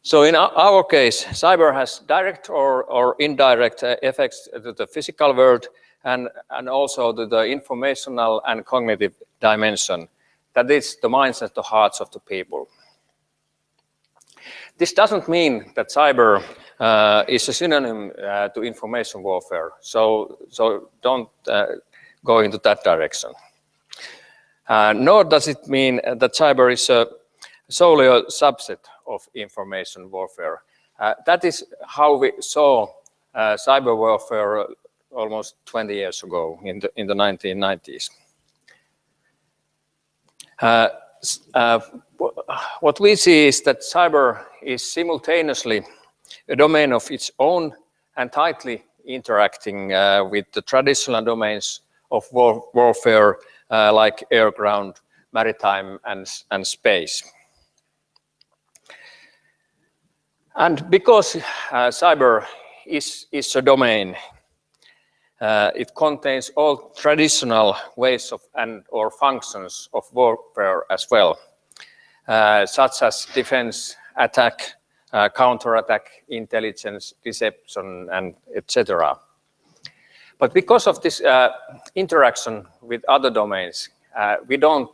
So in our case, cyber has direct or indirect effects to the physical world and also to the informational and cognitive dimension. That is the minds and the hearts of the people. This doesn't mean that cyber is a synonym to information warfare, so don't go into that direction. Nor does it mean that cyber is solely a subset of information warfare. That is how we saw cyber warfare almost 20 years ago in the 1990s. What we see is that cyber is simultaneously a domain of its own and tightly interacting with the traditional domains of warfare like air, ground, maritime, and space. And because cyber is a domain, it contains all traditional ways of or functions of warfare as well, such as defense, attack, counterattack, intelligence, deception, and etc. But because of this interaction with other domains, we don't,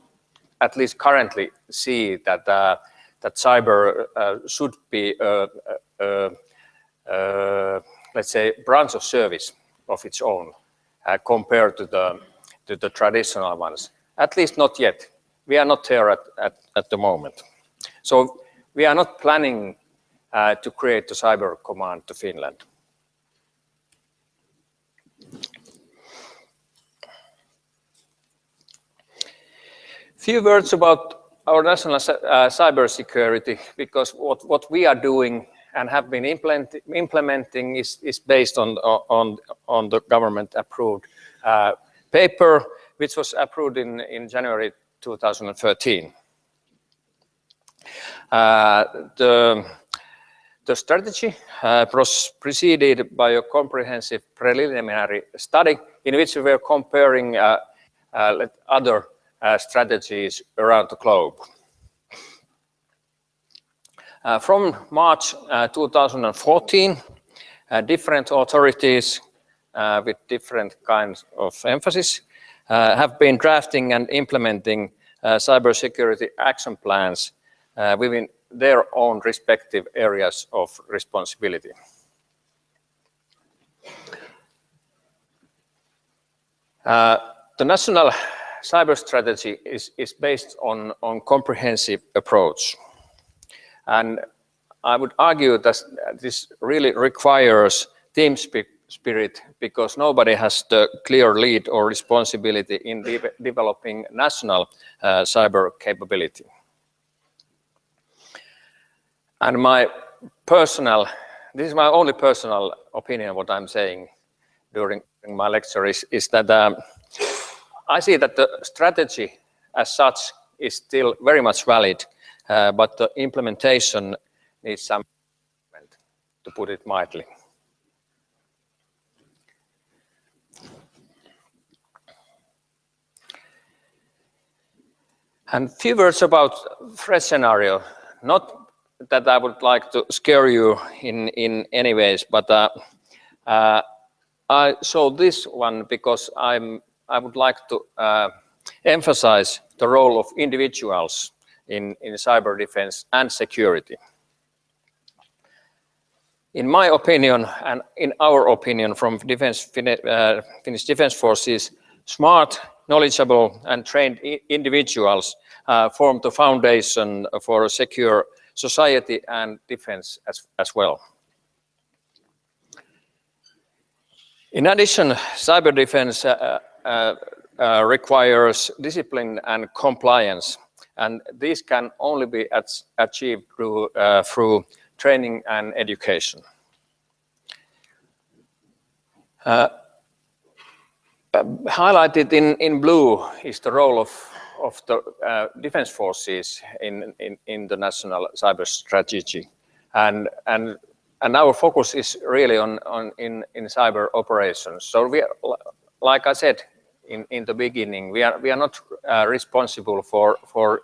at least currently, see that that cyber should be let's say, branch of service of its own compared to the traditional ones. At least not yet. We are not there at the moment. So we are not planning to create a cyber command to Finland. Few words about our national cybersecurity, because what we are doing and have been implementing is based on the government approved paper, which was approved in January 2013. The strategy was preceded by a comprehensive preliminary study in which we were comparing other strategies around the globe. From March 2014, different authorities with different kinds of emphasis have been drafting and implementing cybersecurity action plans within their own respective areas of responsibility. The national cyber strategy is based on comprehensive approach. And I would argue that this really requires team spirit, because nobody has the clear lead or responsibility in developing national cyber capability. And this is my only personal opinion, what I'm saying during my lecture is that I see that the strategy as such is still very much valid, but the implementation needs some improvement, to put it mildly. And few words about threat scenario. Not that I would like to scare you in any ways, but I show this one because I would like to emphasize the role of individuals in cyber defense and security. In my opinion, and in our opinion from Finnish Defence Forces, smart, knowledgeable and trained individuals form the foundation for a secure society and defense as well. In addition, cyber defense requires discipline and compliance, and these can only be achieved through training and education. Highlighted in blue is the role of the defense forces in the national cyber strategy, and our focus is really in cyber operations. So we, like I said in the beginning, we are not responsible for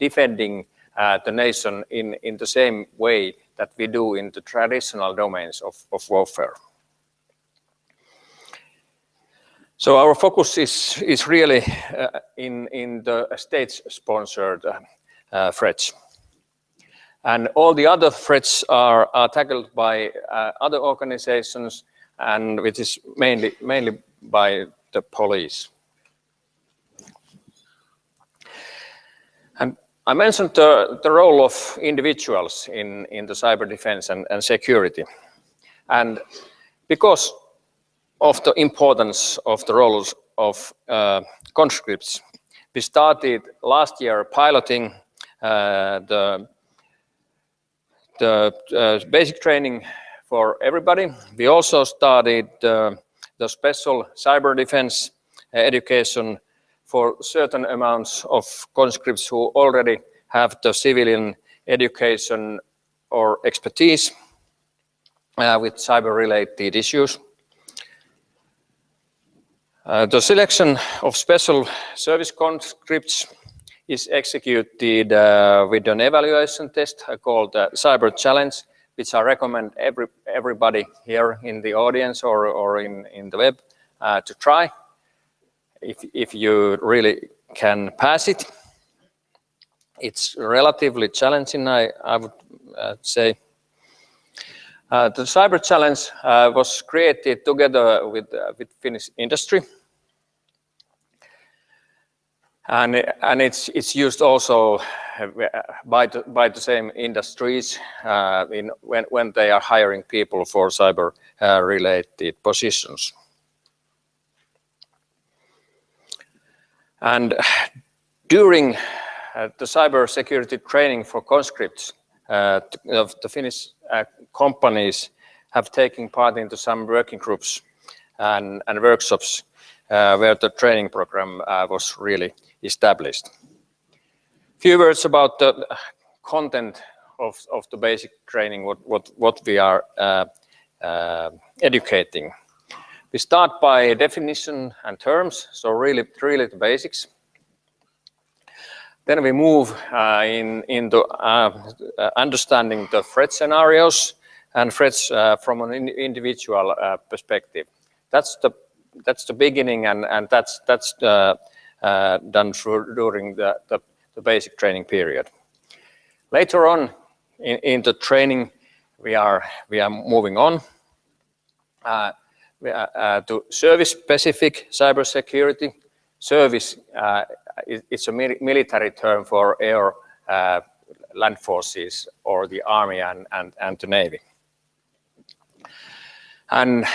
defending the nation in the same way that we do in the traditional domains of warfare. So our focus is really in the state-sponsored threats, and all the other threats are tackled by other organizations, and which is mainly by the police. And I mentioned the role of individuals in the cyber defense and security, and because of the importance of the roles of conscripts, we started last year piloting the basic training for everybody. We also started the special cyber defense education for certain amounts of conscripts who already have the civilian education or expertise with cyber-related issues. The selection of special service conscripts is executed with an evaluation test called Cyber Challenge, which I recommend everybody here in the audience or in the web to try, if you really can pass it. It's relatively challenging, I would say. The Cyber Challenge was created together with Finnish industry, and it's used also by the same industries when they are hiring people for cyber related positions. And during the cyber security training for conscripts, the Finnish companies have taken part into some working groups and workshops where the training program was really established. Few words about the content of the basic training, what we are educating. We start by definition and terms, so really the basics. Then we move into understanding the threat scenarios and threats from an individual perspective. That's the beginning, and that's done during the basic training period. Later on in the training, we are moving on to service-specific cybersecurity. Service it's a military term for air, land forces, or the army and the navy. And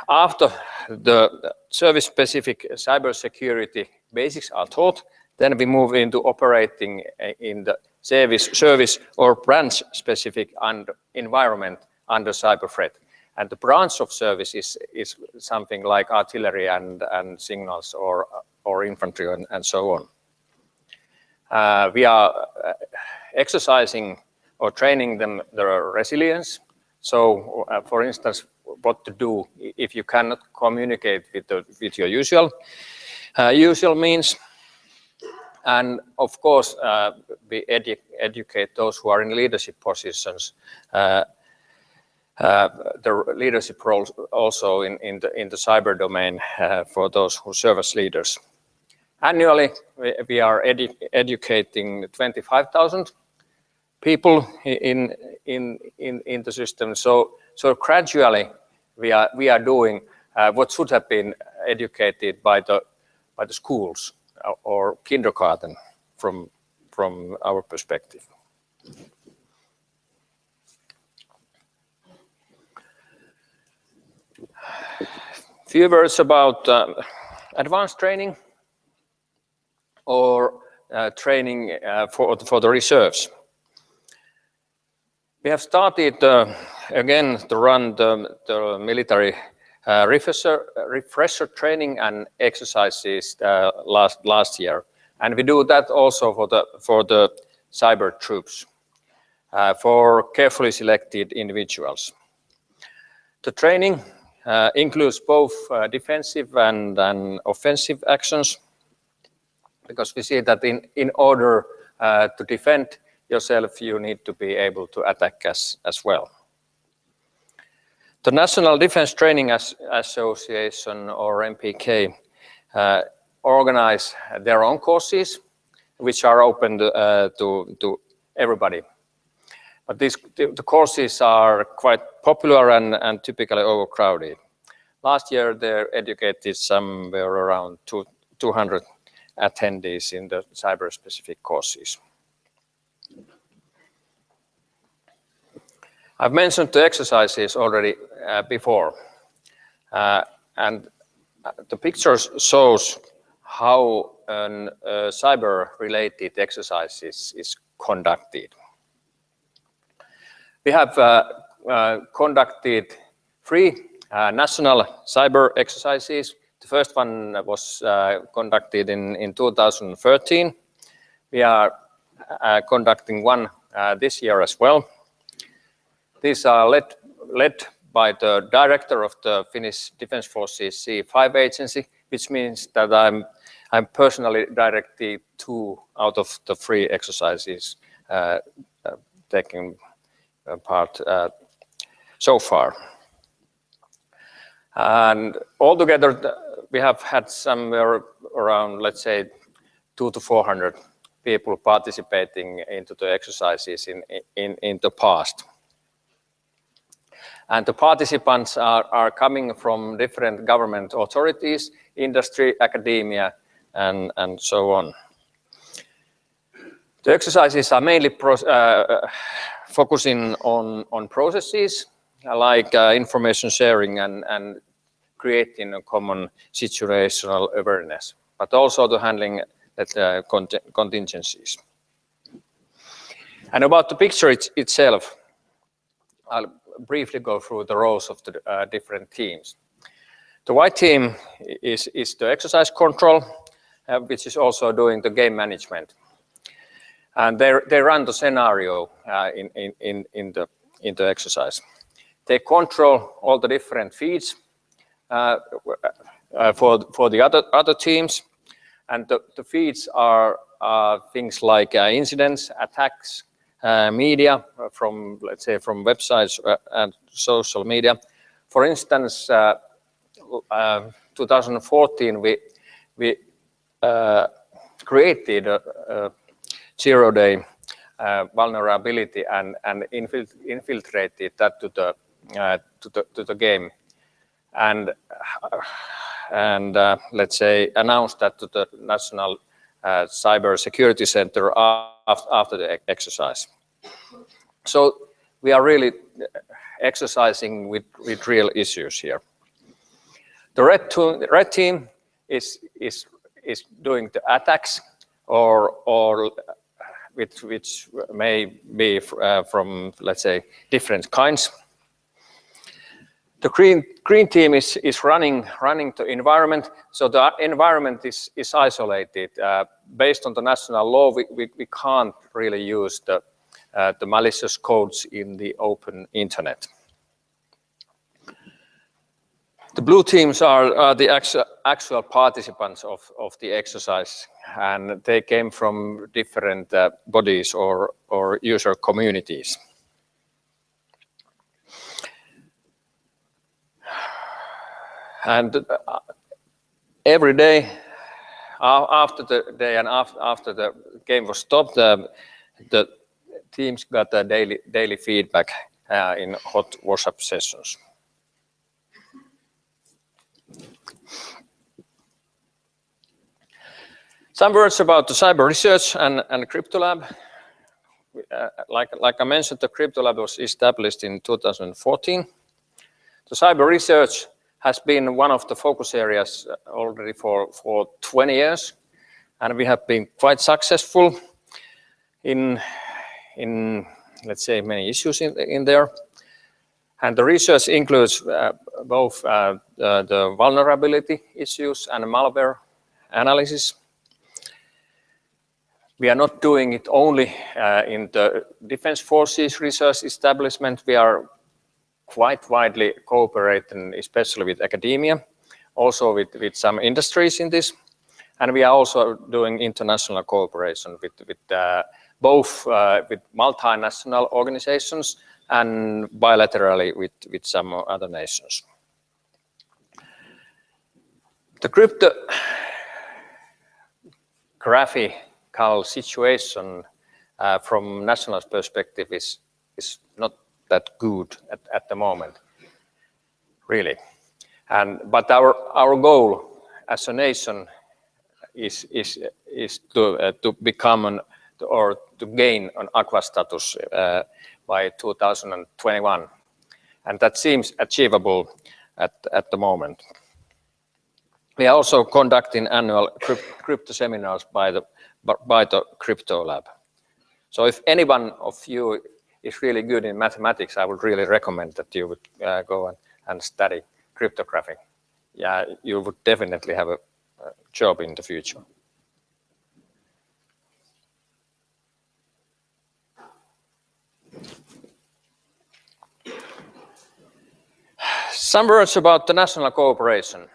after the service-specific cybersecurity basics are taught, then we move into operating in the service or branch-specific environment under cyber threat. And the branch of service is something like artillery and signals or infantry and so on. We are exercising or training them their resilience. So, for instance, what to do if you cannot communicate with your usual means. And of course, we educate those who are in leadership positions, the leadership roles also in the cyber domain for those who serve as leaders. Annually, we are educating 25,000 people in the system. So gradually we are doing what should have been educated by the schools or kindergarten from our perspective. Few words about advanced training or training for the reserves. We have started again to run the military refresher training and exercises last year, and we do that also for the cyber troops, for carefully selected individuals. The training includes both defensive and offensive actions, because we see that in order to defend yourself, you need to be able to attack as well. The National Defense Training Association, or NPK, organize their own courses, which are open to everybody. But the courses are quite popular and typically overcrowded. Last year, they educated somewhere around 200 attendees in the cyber-specific courses. I've mentioned the exercises already before, and the picture shows how a cyber-related exercise is conducted. We have conducted 3 national cyber exercises. The first one was conducted in 2013. We are conducting one this year as well. These are led by the director of the Finnish Defence Forces C5 agency, which means that I'm personally directing 2 out of the 3 exercises taking part so far. And altogether, we have had somewhere around, let's say, 200 to 400 people participating into the exercises in the past. And the participants are coming from different government authorities, industry, academia, and so on. The exercises are mainly focusing on processes like information sharing and creating a common situational awareness, but also the handling contingencies. And about the picture itself, I'll briefly go through the roles of the different teams. The white team is the exercise control, which is also doing the game management. And they run the scenario in the exercise. They control all the different feeds for the other teams, and the feeds are things like incidents, attacks, media from, let's say, from websites and social media. For instance, 2014 we created a zero-day vulnerability and infiltrated that to the game, and let's say announced that to the National Cybersecurity Center after the exercise. So we are really exercising with real issues here. The red team is doing the attacks, or which may be from, let's say, different kinds. The green team is running the environment, so the environment is isolated. Based on the national law, we can't really use the malicious codes in the open internet. The blue teams are the actual participants of the exercise, and they came from different bodies or user communities. And every day, after the day and after the game was stopped, the teams got a daily feedback in hot WhatsApp sessions. Some words about the cyber research and Crypto Lab. Like I mentioned, the Crypto Lab was established in 2014. The cyber research has been one of the focus areas already for 20 years, and we have been quite successful in let's say, many issues in there. And the research includes both the vulnerability issues and malware analysis. We are not doing it only in the Defense Forces research establishment. We are quite widely cooperating, especially with academia, also with some industries in this. And we are also doing international cooperation with both with multinational organizations and bilaterally with some other nations. The cryptographical situation from national perspective is not that good at the moment, really. But our goal as a nation is to become or to gain an aqua status by 2021, and that seems achievable at the moment. We are also conducting annual crypto seminars by the Crypto Lab. So if anyone of you is really good in mathematics, I would really recommend that you would go and study cryptography. Yeah, you would definitely have a job in the future. Some words about the national cooperation.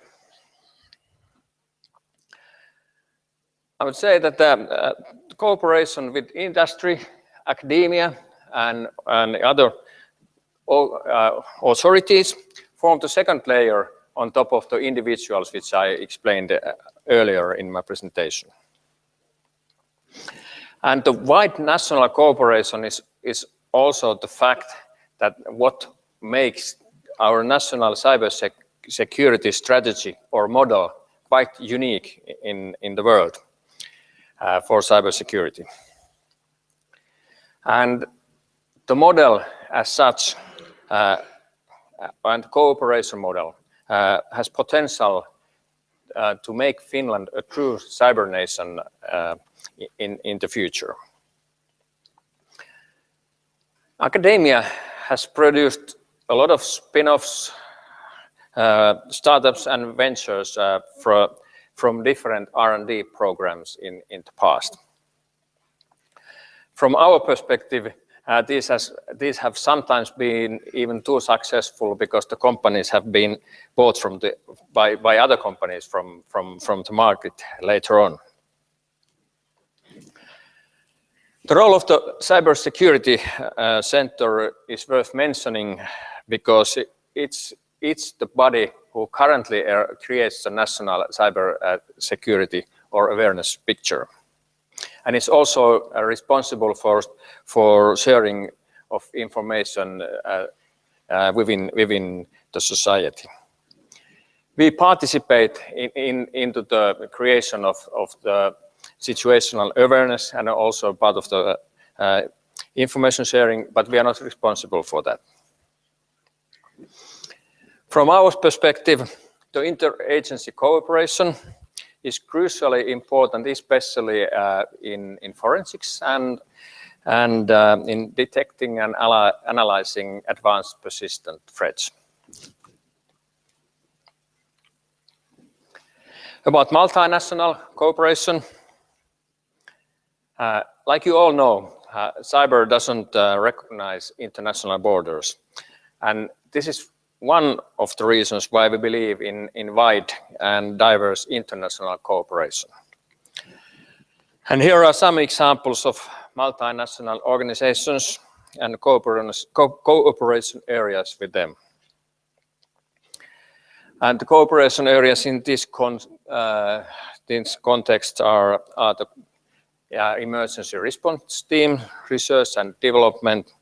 I would say that the cooperation with industry, academia, and other authorities form the second layer on top of the individuals, which I explained earlier in my presentation. And the wide national cooperation is also the fact that what makes our national cybersecurity strategy or model quite unique in the world for cybersecurity. And the model as such and cooperation model has potential to make Finland a true cyber nation in the future. Academia has produced a lot of spin-offs, startups and ventures from different R&D programs in the past. From our perspective, these have sometimes been even too successful because the companies have been bought by other companies from the market later on. The role of the Cybersecurity Center is worth mentioning because it's the body who currently creates the national cyber security or awareness picture. And it's also responsible for sharing of information within the society. We participate into the creation of the situational awareness and also part of the information sharing, but we are not responsible for that. From our perspective, the interagency cooperation is crucially important, especially in forensics and in detecting and analyzing advanced persistent threats. About multinational cooperation, like you all know, cyber doesn't recognize international borders, and this is one of the reasons why we believe in wide and diverse international cooperation. And here are some examples of multinational organizations and cooperation areas with them. And the cooperation areas in this context are the emergency response team, research and development,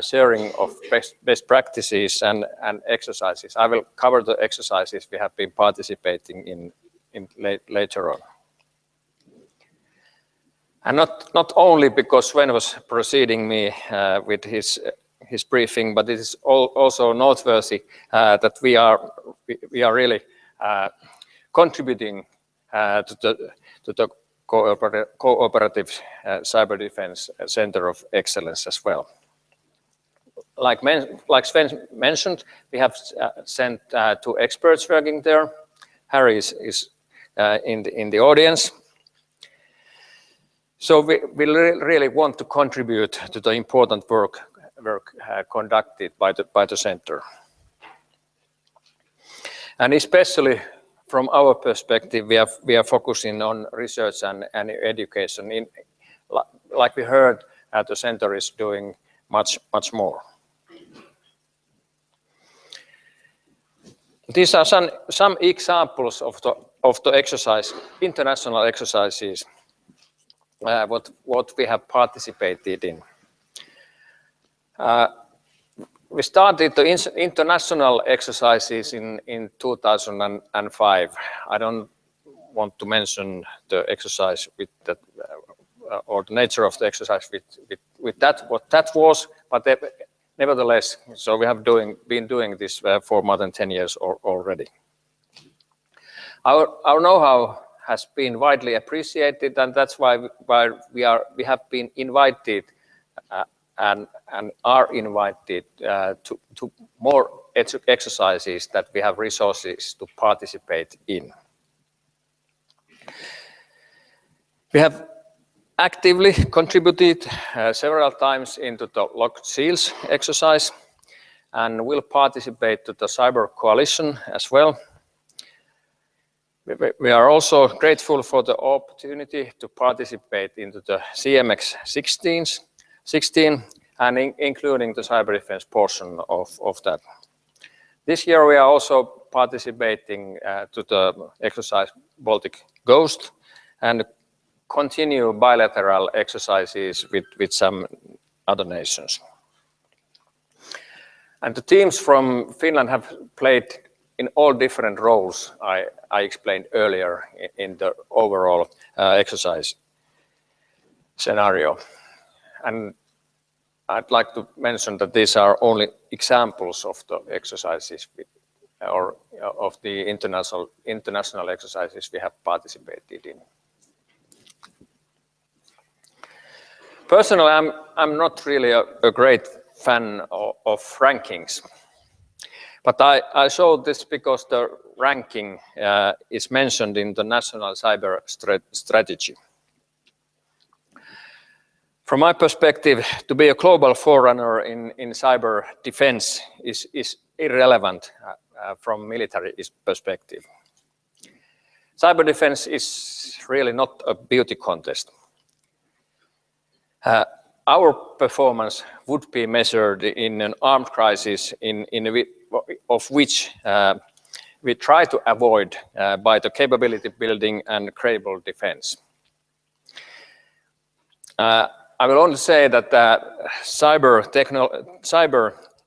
sharing of best practices and exercises. I will cover the exercises we have been participating in later on. And not only because Sven was preceding me with his briefing, but it is also noteworthy that we are really contributing to the cooperative cyber defense center of excellence as well. Like Sven mentioned, we have sent 2 experts working there. Harry is in the audience. So we really want to contribute to the important work conducted by the center. And especially from our perspective, we are focusing on research and education. Like we heard, the center is doing much more. These are some examples of the exercise, international exercises, what we have participated in. We started the international exercises in 2005. I don't want to mention the exercise with that, or the nature of the exercise with that, what that was, but nevertheless, so we have been doing this for more than 10 years already. Our know-how has been widely appreciated, and that's why we have been invited and are invited to more exercises that we have resources to participate in. We have actively contributed several times into the Locked Seals exercise and will participate to the Cyber Coalition as well. We are also grateful for the opportunity to participate into the CMX 16 and including the cyber defense portion of that. This year we are also participating to the exercise Baltic Ghost and continue bilateral exercises with some other nations. And the teams from Finland have played in all different roles I explained earlier in the overall exercise scenario. And I'd like to mention that these are only examples of the exercises or of the international exercises we have participated in. Personally, I'm not really a great fan of rankings, but I showed this because the ranking is mentioned in the National Cyber Strategy. From my perspective, to be a global forerunner in cyber defense is irrelevant from military perspective. Cyber defense is really not a beauty contest. Our performance would be measured in an armed crisis of which we try to avoid by the capability building and credible defense. I will only say that cyber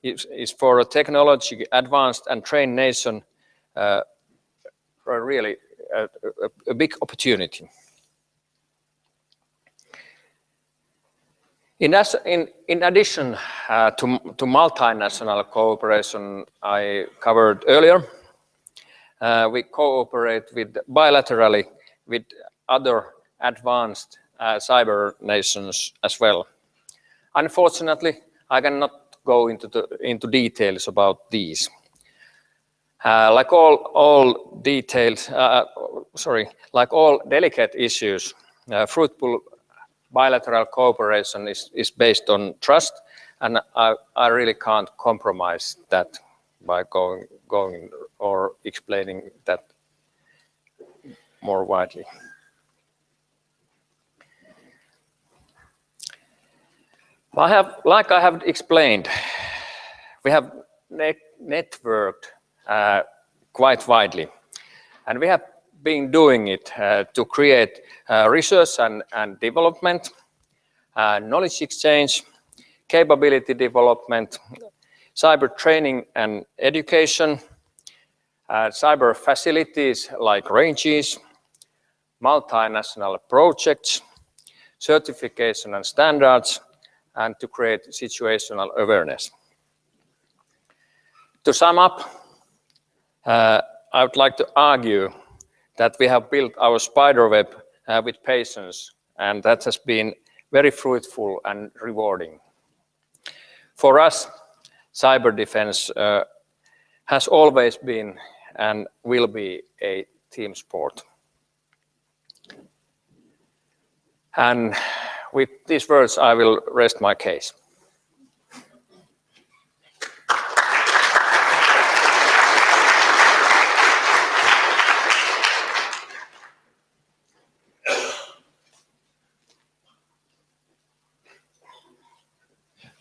is for a technology advanced and trained nation really a big opportunity. In addition to multinational cooperation I covered earlier, we cooperate bilaterally with other advanced cyber nations as well. Unfortunately, I cannot go into details about these. Like all delicate issues, fruitful bilateral cooperation is based on trust, and I really can't compromise that by going or explaining that more widely. Like I have explained, we have networked quite widely, and we have been doing it to create research and development, knowledge exchange, capability development, cyber training and education, cyber facilities like ranges, multinational projects, certification and standards, and to create situational awareness. To sum up, I would like to argue that we have built our spiderweb with patience, and that has been very fruitful and rewarding. For us, cyber defense has always been and will be a team sport. And with these words, I will rest my case.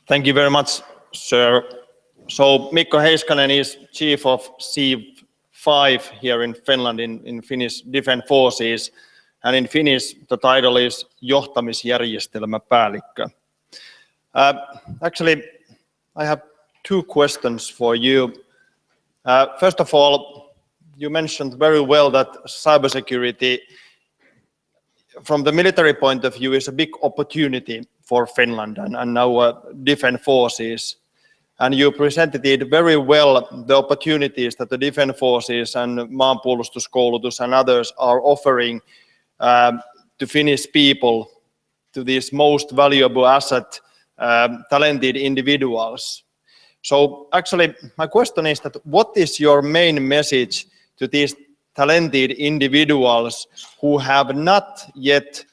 Thank you very much, sir. So Mikko Heiskanen is Chief of C5 here in Finland in Finnish Defense Forces. And in Finnish, the title is Johtamisjärjestelmäpäällikkö. Actually, I have two questions for you. First of all, you mentioned very well that cybersecurity, from the military point of view, is a big opportunity for Finland and our defense forces. And you presented it very well, the opportunities that the defense forces and maanpuolustuskoulutus and others are offering to Finnish people, to these most valuable asset, talented individuals. So actually, my question is that what is your main message to these talented individuals who have not yet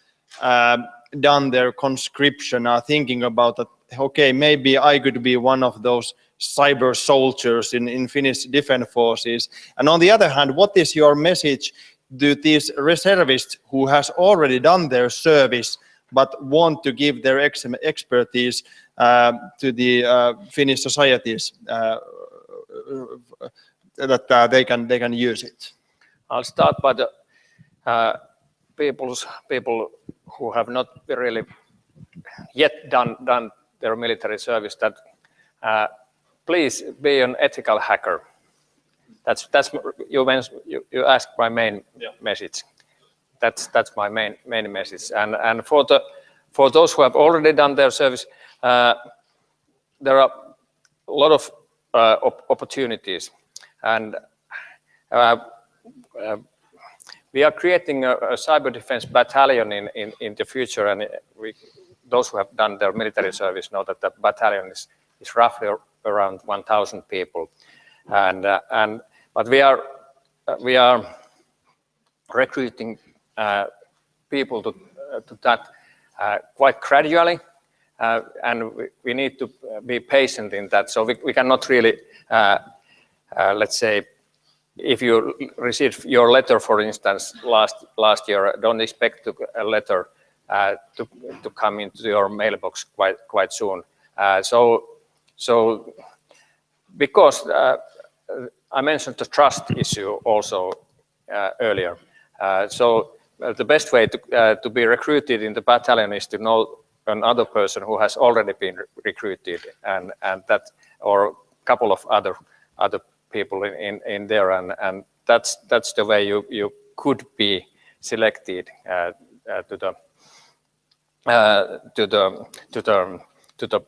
done their conscription, are thinking about that, okay, maybe I could be one of those cyber soldiers in Finnish defense forces. And on the other hand, what is your message to these reservists who has already done their service but want to give their expertise to the Finnish societies that they can use it? I'll start by the people who have not really yet done their military service. That please be an ethical hacker. That's you asked my main message. That's my main message. And for those who have already done their service, there are a lot of opportunities, and we are creating a cyber defense battalion in the future, and those who have done their military service know that the battalion is roughly around 1,000 people, but we are recruiting people to that quite gradually, and we need to be patient in that. So we cannot really, let's say, if you received your letter, for instance, last year, don't expect a letter to come into your mailbox quite soon. So because I mentioned the trust issue also earlier. So the best way to be recruited in the battalion is to know another person who has already been recruited, and that, or a couple of other people in there, and that's the way you could be selected to the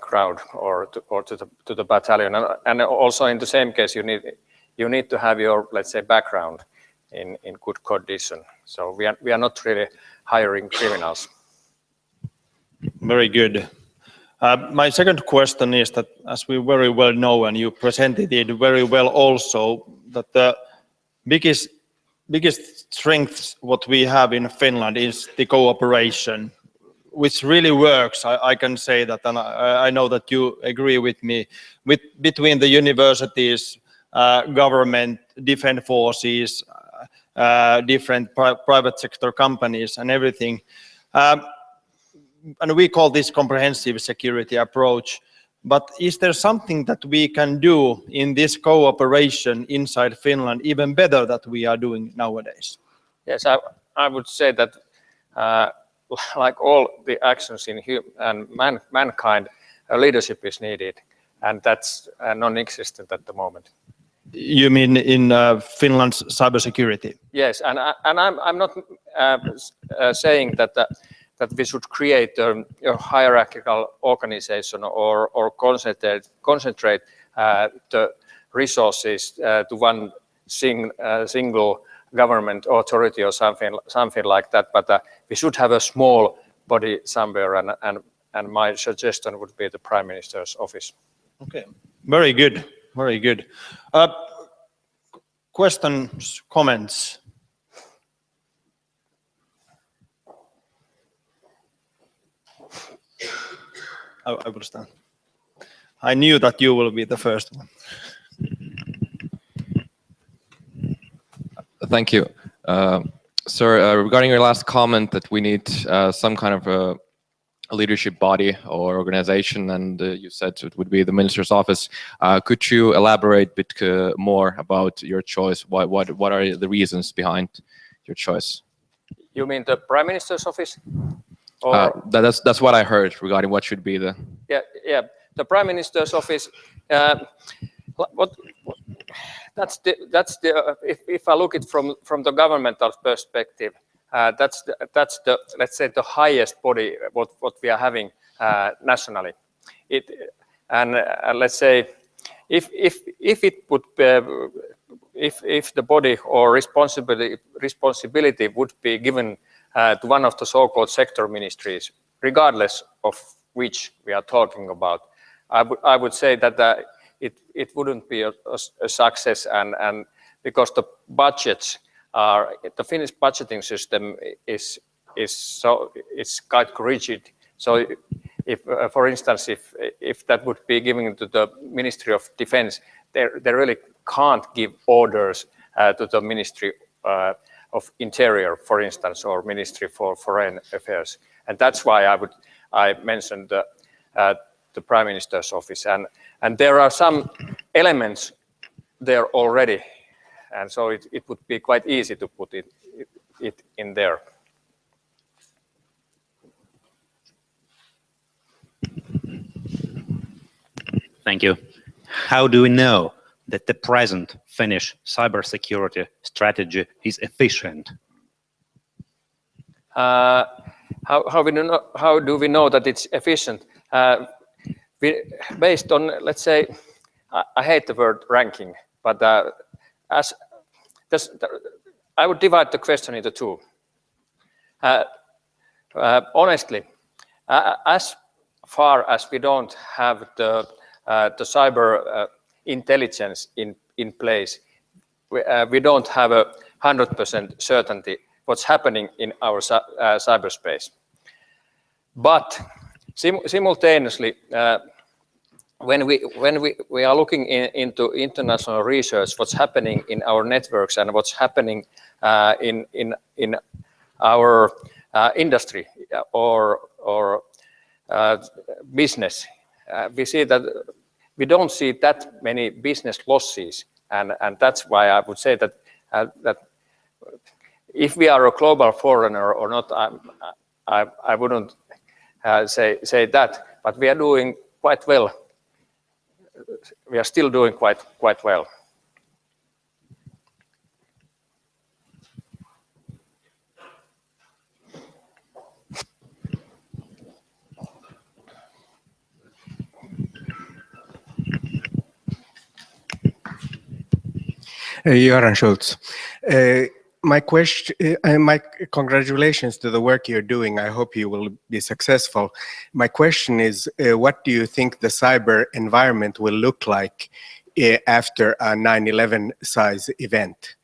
crowd or to the battalion, and also in the same case you need to have your, let's say, background in good condition. So we are not really hiring criminals. Very good. My second question is that, as we very well know, and you presented it very well also, that the biggest strength what we have in Finland is the cooperation, which really works. I can say that, and I know that you agree with me, between the universities, government, defense forces, different private sector companies and everything. And we call this comprehensive security approach. But is there something that we can do in this cooperation inside Finland even better that we are doing nowadays? Yes, I would say that like all the actions in mankind, leadership is needed, and that's non-existent at the moment. You mean in Finland's cybersecurity? Yes, and I'm not saying that we should create a hierarchical organization or concentrate the resources to one single government authority or something like that. But we should have a small body somewhere, and my suggestion would be the Prime Minister's office. Okay, very good, very good. Questions, comments? I will start. I knew that you will be the first one. Thank you. Sir, regarding your last comment that we need some kind of a leadership body or organization, and you said it would be the minister's office. Could you elaborate a bit more about your choice? What are the reasons behind your choice? You mean the Prime Minister's office? That's what I heard regarding what should be the. Yeah. The Prime Minister's office. That's the. If I look it from the governmental perspective, that's the let's say the highest body what we are having nationally. Let's say if it would if the body or responsibility would be given to one of the so-called sector ministries, regardless of which we are talking about, I would say that it wouldn't be a success, and because the budgets are, the Finnish budgeting system is quite rigid. So if for instance if that would be given to the Ministry of Defense, they really can't give orders to the Ministry of Interior, for instance, or Ministry for Foreign Affairs, and that's why I mentioned the Prime Minister's office, and there are some elements there already, and so it would be quite easy to put it in there. Thank you. How do we know that the present Finnish cybersecurity strategy is efficient? How do we know that it's efficient? Based on, let's say, I hate the word ranking, but I would divide the question into two. Honestly, as far as we don't have the cyber intelligence in place, we don't have 100% certainty what's happening in our cyberspace. But simultaneously, when we are looking into international research, what's happening in our networks and what's happening in our industry or business, we see that we don't see that many business losses, and that's why I would say that that if we are a global foreigner or not, I wouldn't say that, but we are doing quite well. We are still doing quite well. Göran Schultz. My congratulations to the work you're doing. I hope you will be successful. My question is, what do you think the cyber environment will look like after a 9/11 size event?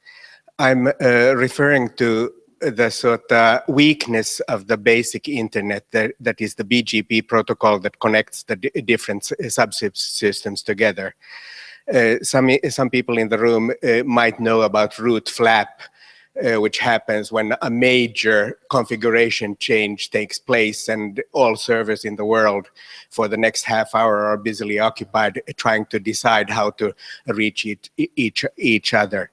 I'm referring to the sort of weakness of the basic internet, that is the BGP protocol that connects the different subsystems together. Some people in the room might know about root flap, which happens when a major configuration change takes place and all servers in the world for the next half hour are busily occupied trying to decide how to reach each other.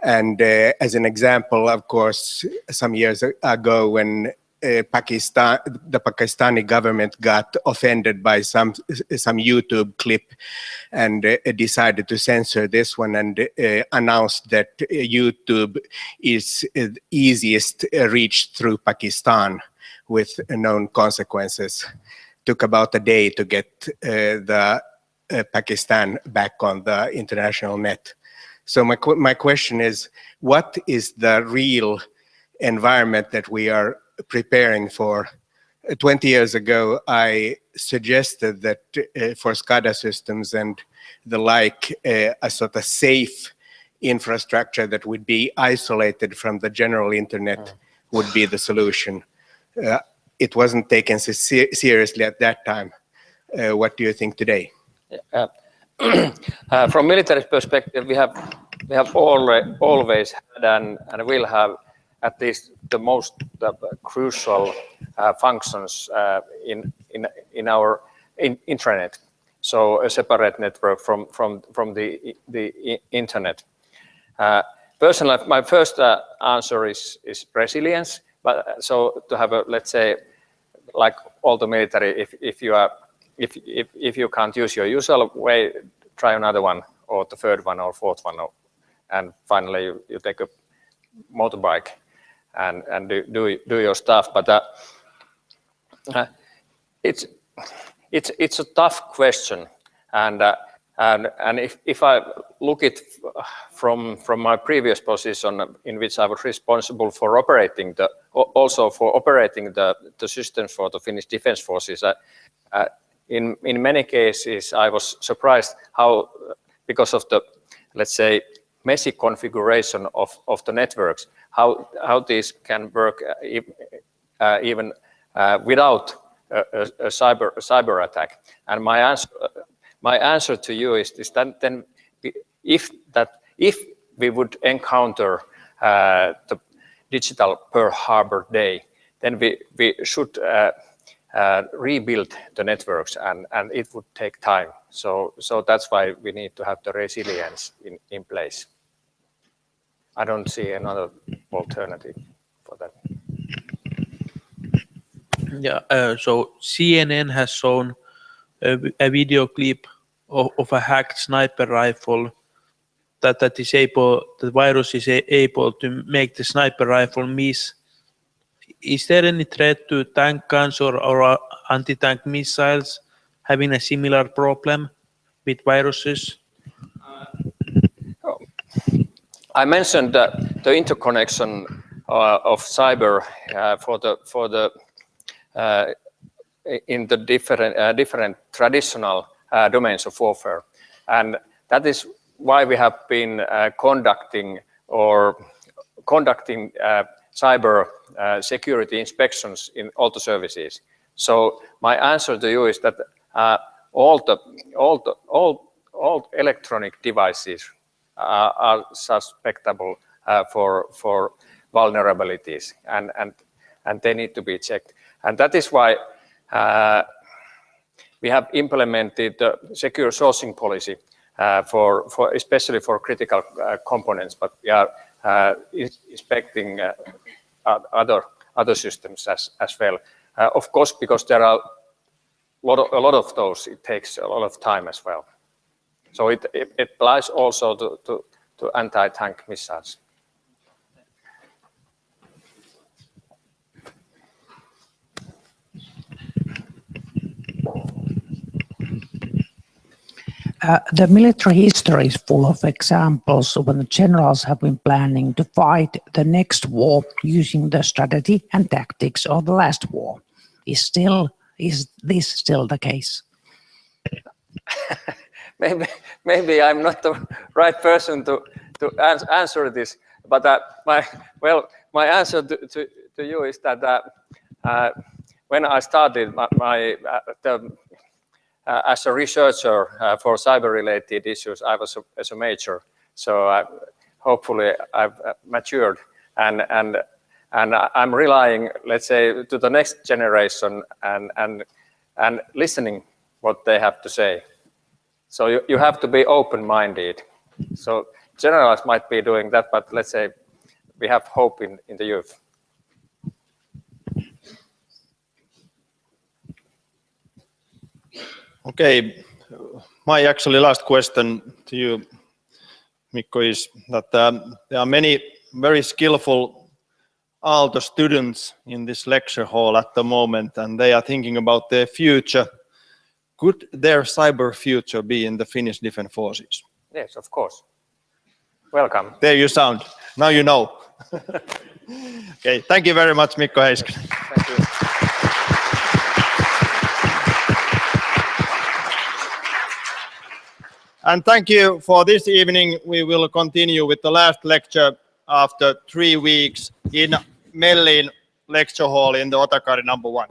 And as an example, of course, some years ago when the Pakistani government got offended by some YouTube clip and decided to censor this one and announced that YouTube is easiest reached through Pakistan with known consequences. Took about a day to get the Pakistan back on the international net. So my question is, what is the real environment that we are preparing for? 20 years ago, I suggested that for SCADA systems and the like, a sort of safe infrastructure that would be isolated from the general internet would be the solution. It wasn't taken seriously at that time. What do you think today? From military perspective, we have always had and will have at least the most crucial functions in our intranet. So a separate network from the internet. Personally, my first answer is resilience. But so to have a, let's say, like all the military, if you can't use your usual way, try another one, or the third one, or fourth one, and finally you take a motorbike and do your stuff. But it's a tough question, and if I look it from my previous position, in which I was responsible for operating the systems for the Finnish Defence Forces, in many cases I was surprised how, because of the, let's say, messy configuration of the networks, how these can work even without a cyber attack. And my answer to you is that then if we would encounter the digital Pearl Harbor day, then we should rebuild the networks, and it would take time. So that's why we need to have the resilience in place. I don't see another alternative for that. Yeah, so CNN has shown a video clip of a hacked sniper rifle that the virus is able to make the sniper rifle miss. Is there any threat to tank guns or anti-tank missiles having a similar problem with viruses? I mentioned the interconnection of cyber in the different traditional domains of warfare, and that is why we have been conducting cyber security inspections in all the services. So my answer to you is that all electronic devices are suspectable for vulnerabilities, and they need to be checked. And that is why we have implemented the secure sourcing policy especially for critical components, but we are inspecting other systems as well. Of course, because there are a lot of those, it takes a lot of time as well. So it applies also to anti-tank missiles. The military history is full of examples when the generals have been planning to fight the next war using the strategy and tactics of the last war. Is this still the case? Maybe I'm not the right person to answer this, but my answer to you is that when I started as a researcher for cyber-related issues, I was as a major. So hopefully I've matured and I'm relying, let's say, to the next generation and listening what they have to say. So you have to be open-minded. So generals might be doing that, but let's say we have hope in the youth. Okay, my actually last question to you, Mikko, is that there are many very skillful Aalto students in this lecture hall at the moment, and they are thinking about their future. Could their cyber future be in the Finnish Defence Forces? Yes, of course. Welcome. There you sound. Now you know. Okay, thank you very much, Mikko Heiskanen. Thank you. And thank you for this evening. We will continue with the last lecture after 3 weeks in Mellin Lecture Hall in the Otakari #1.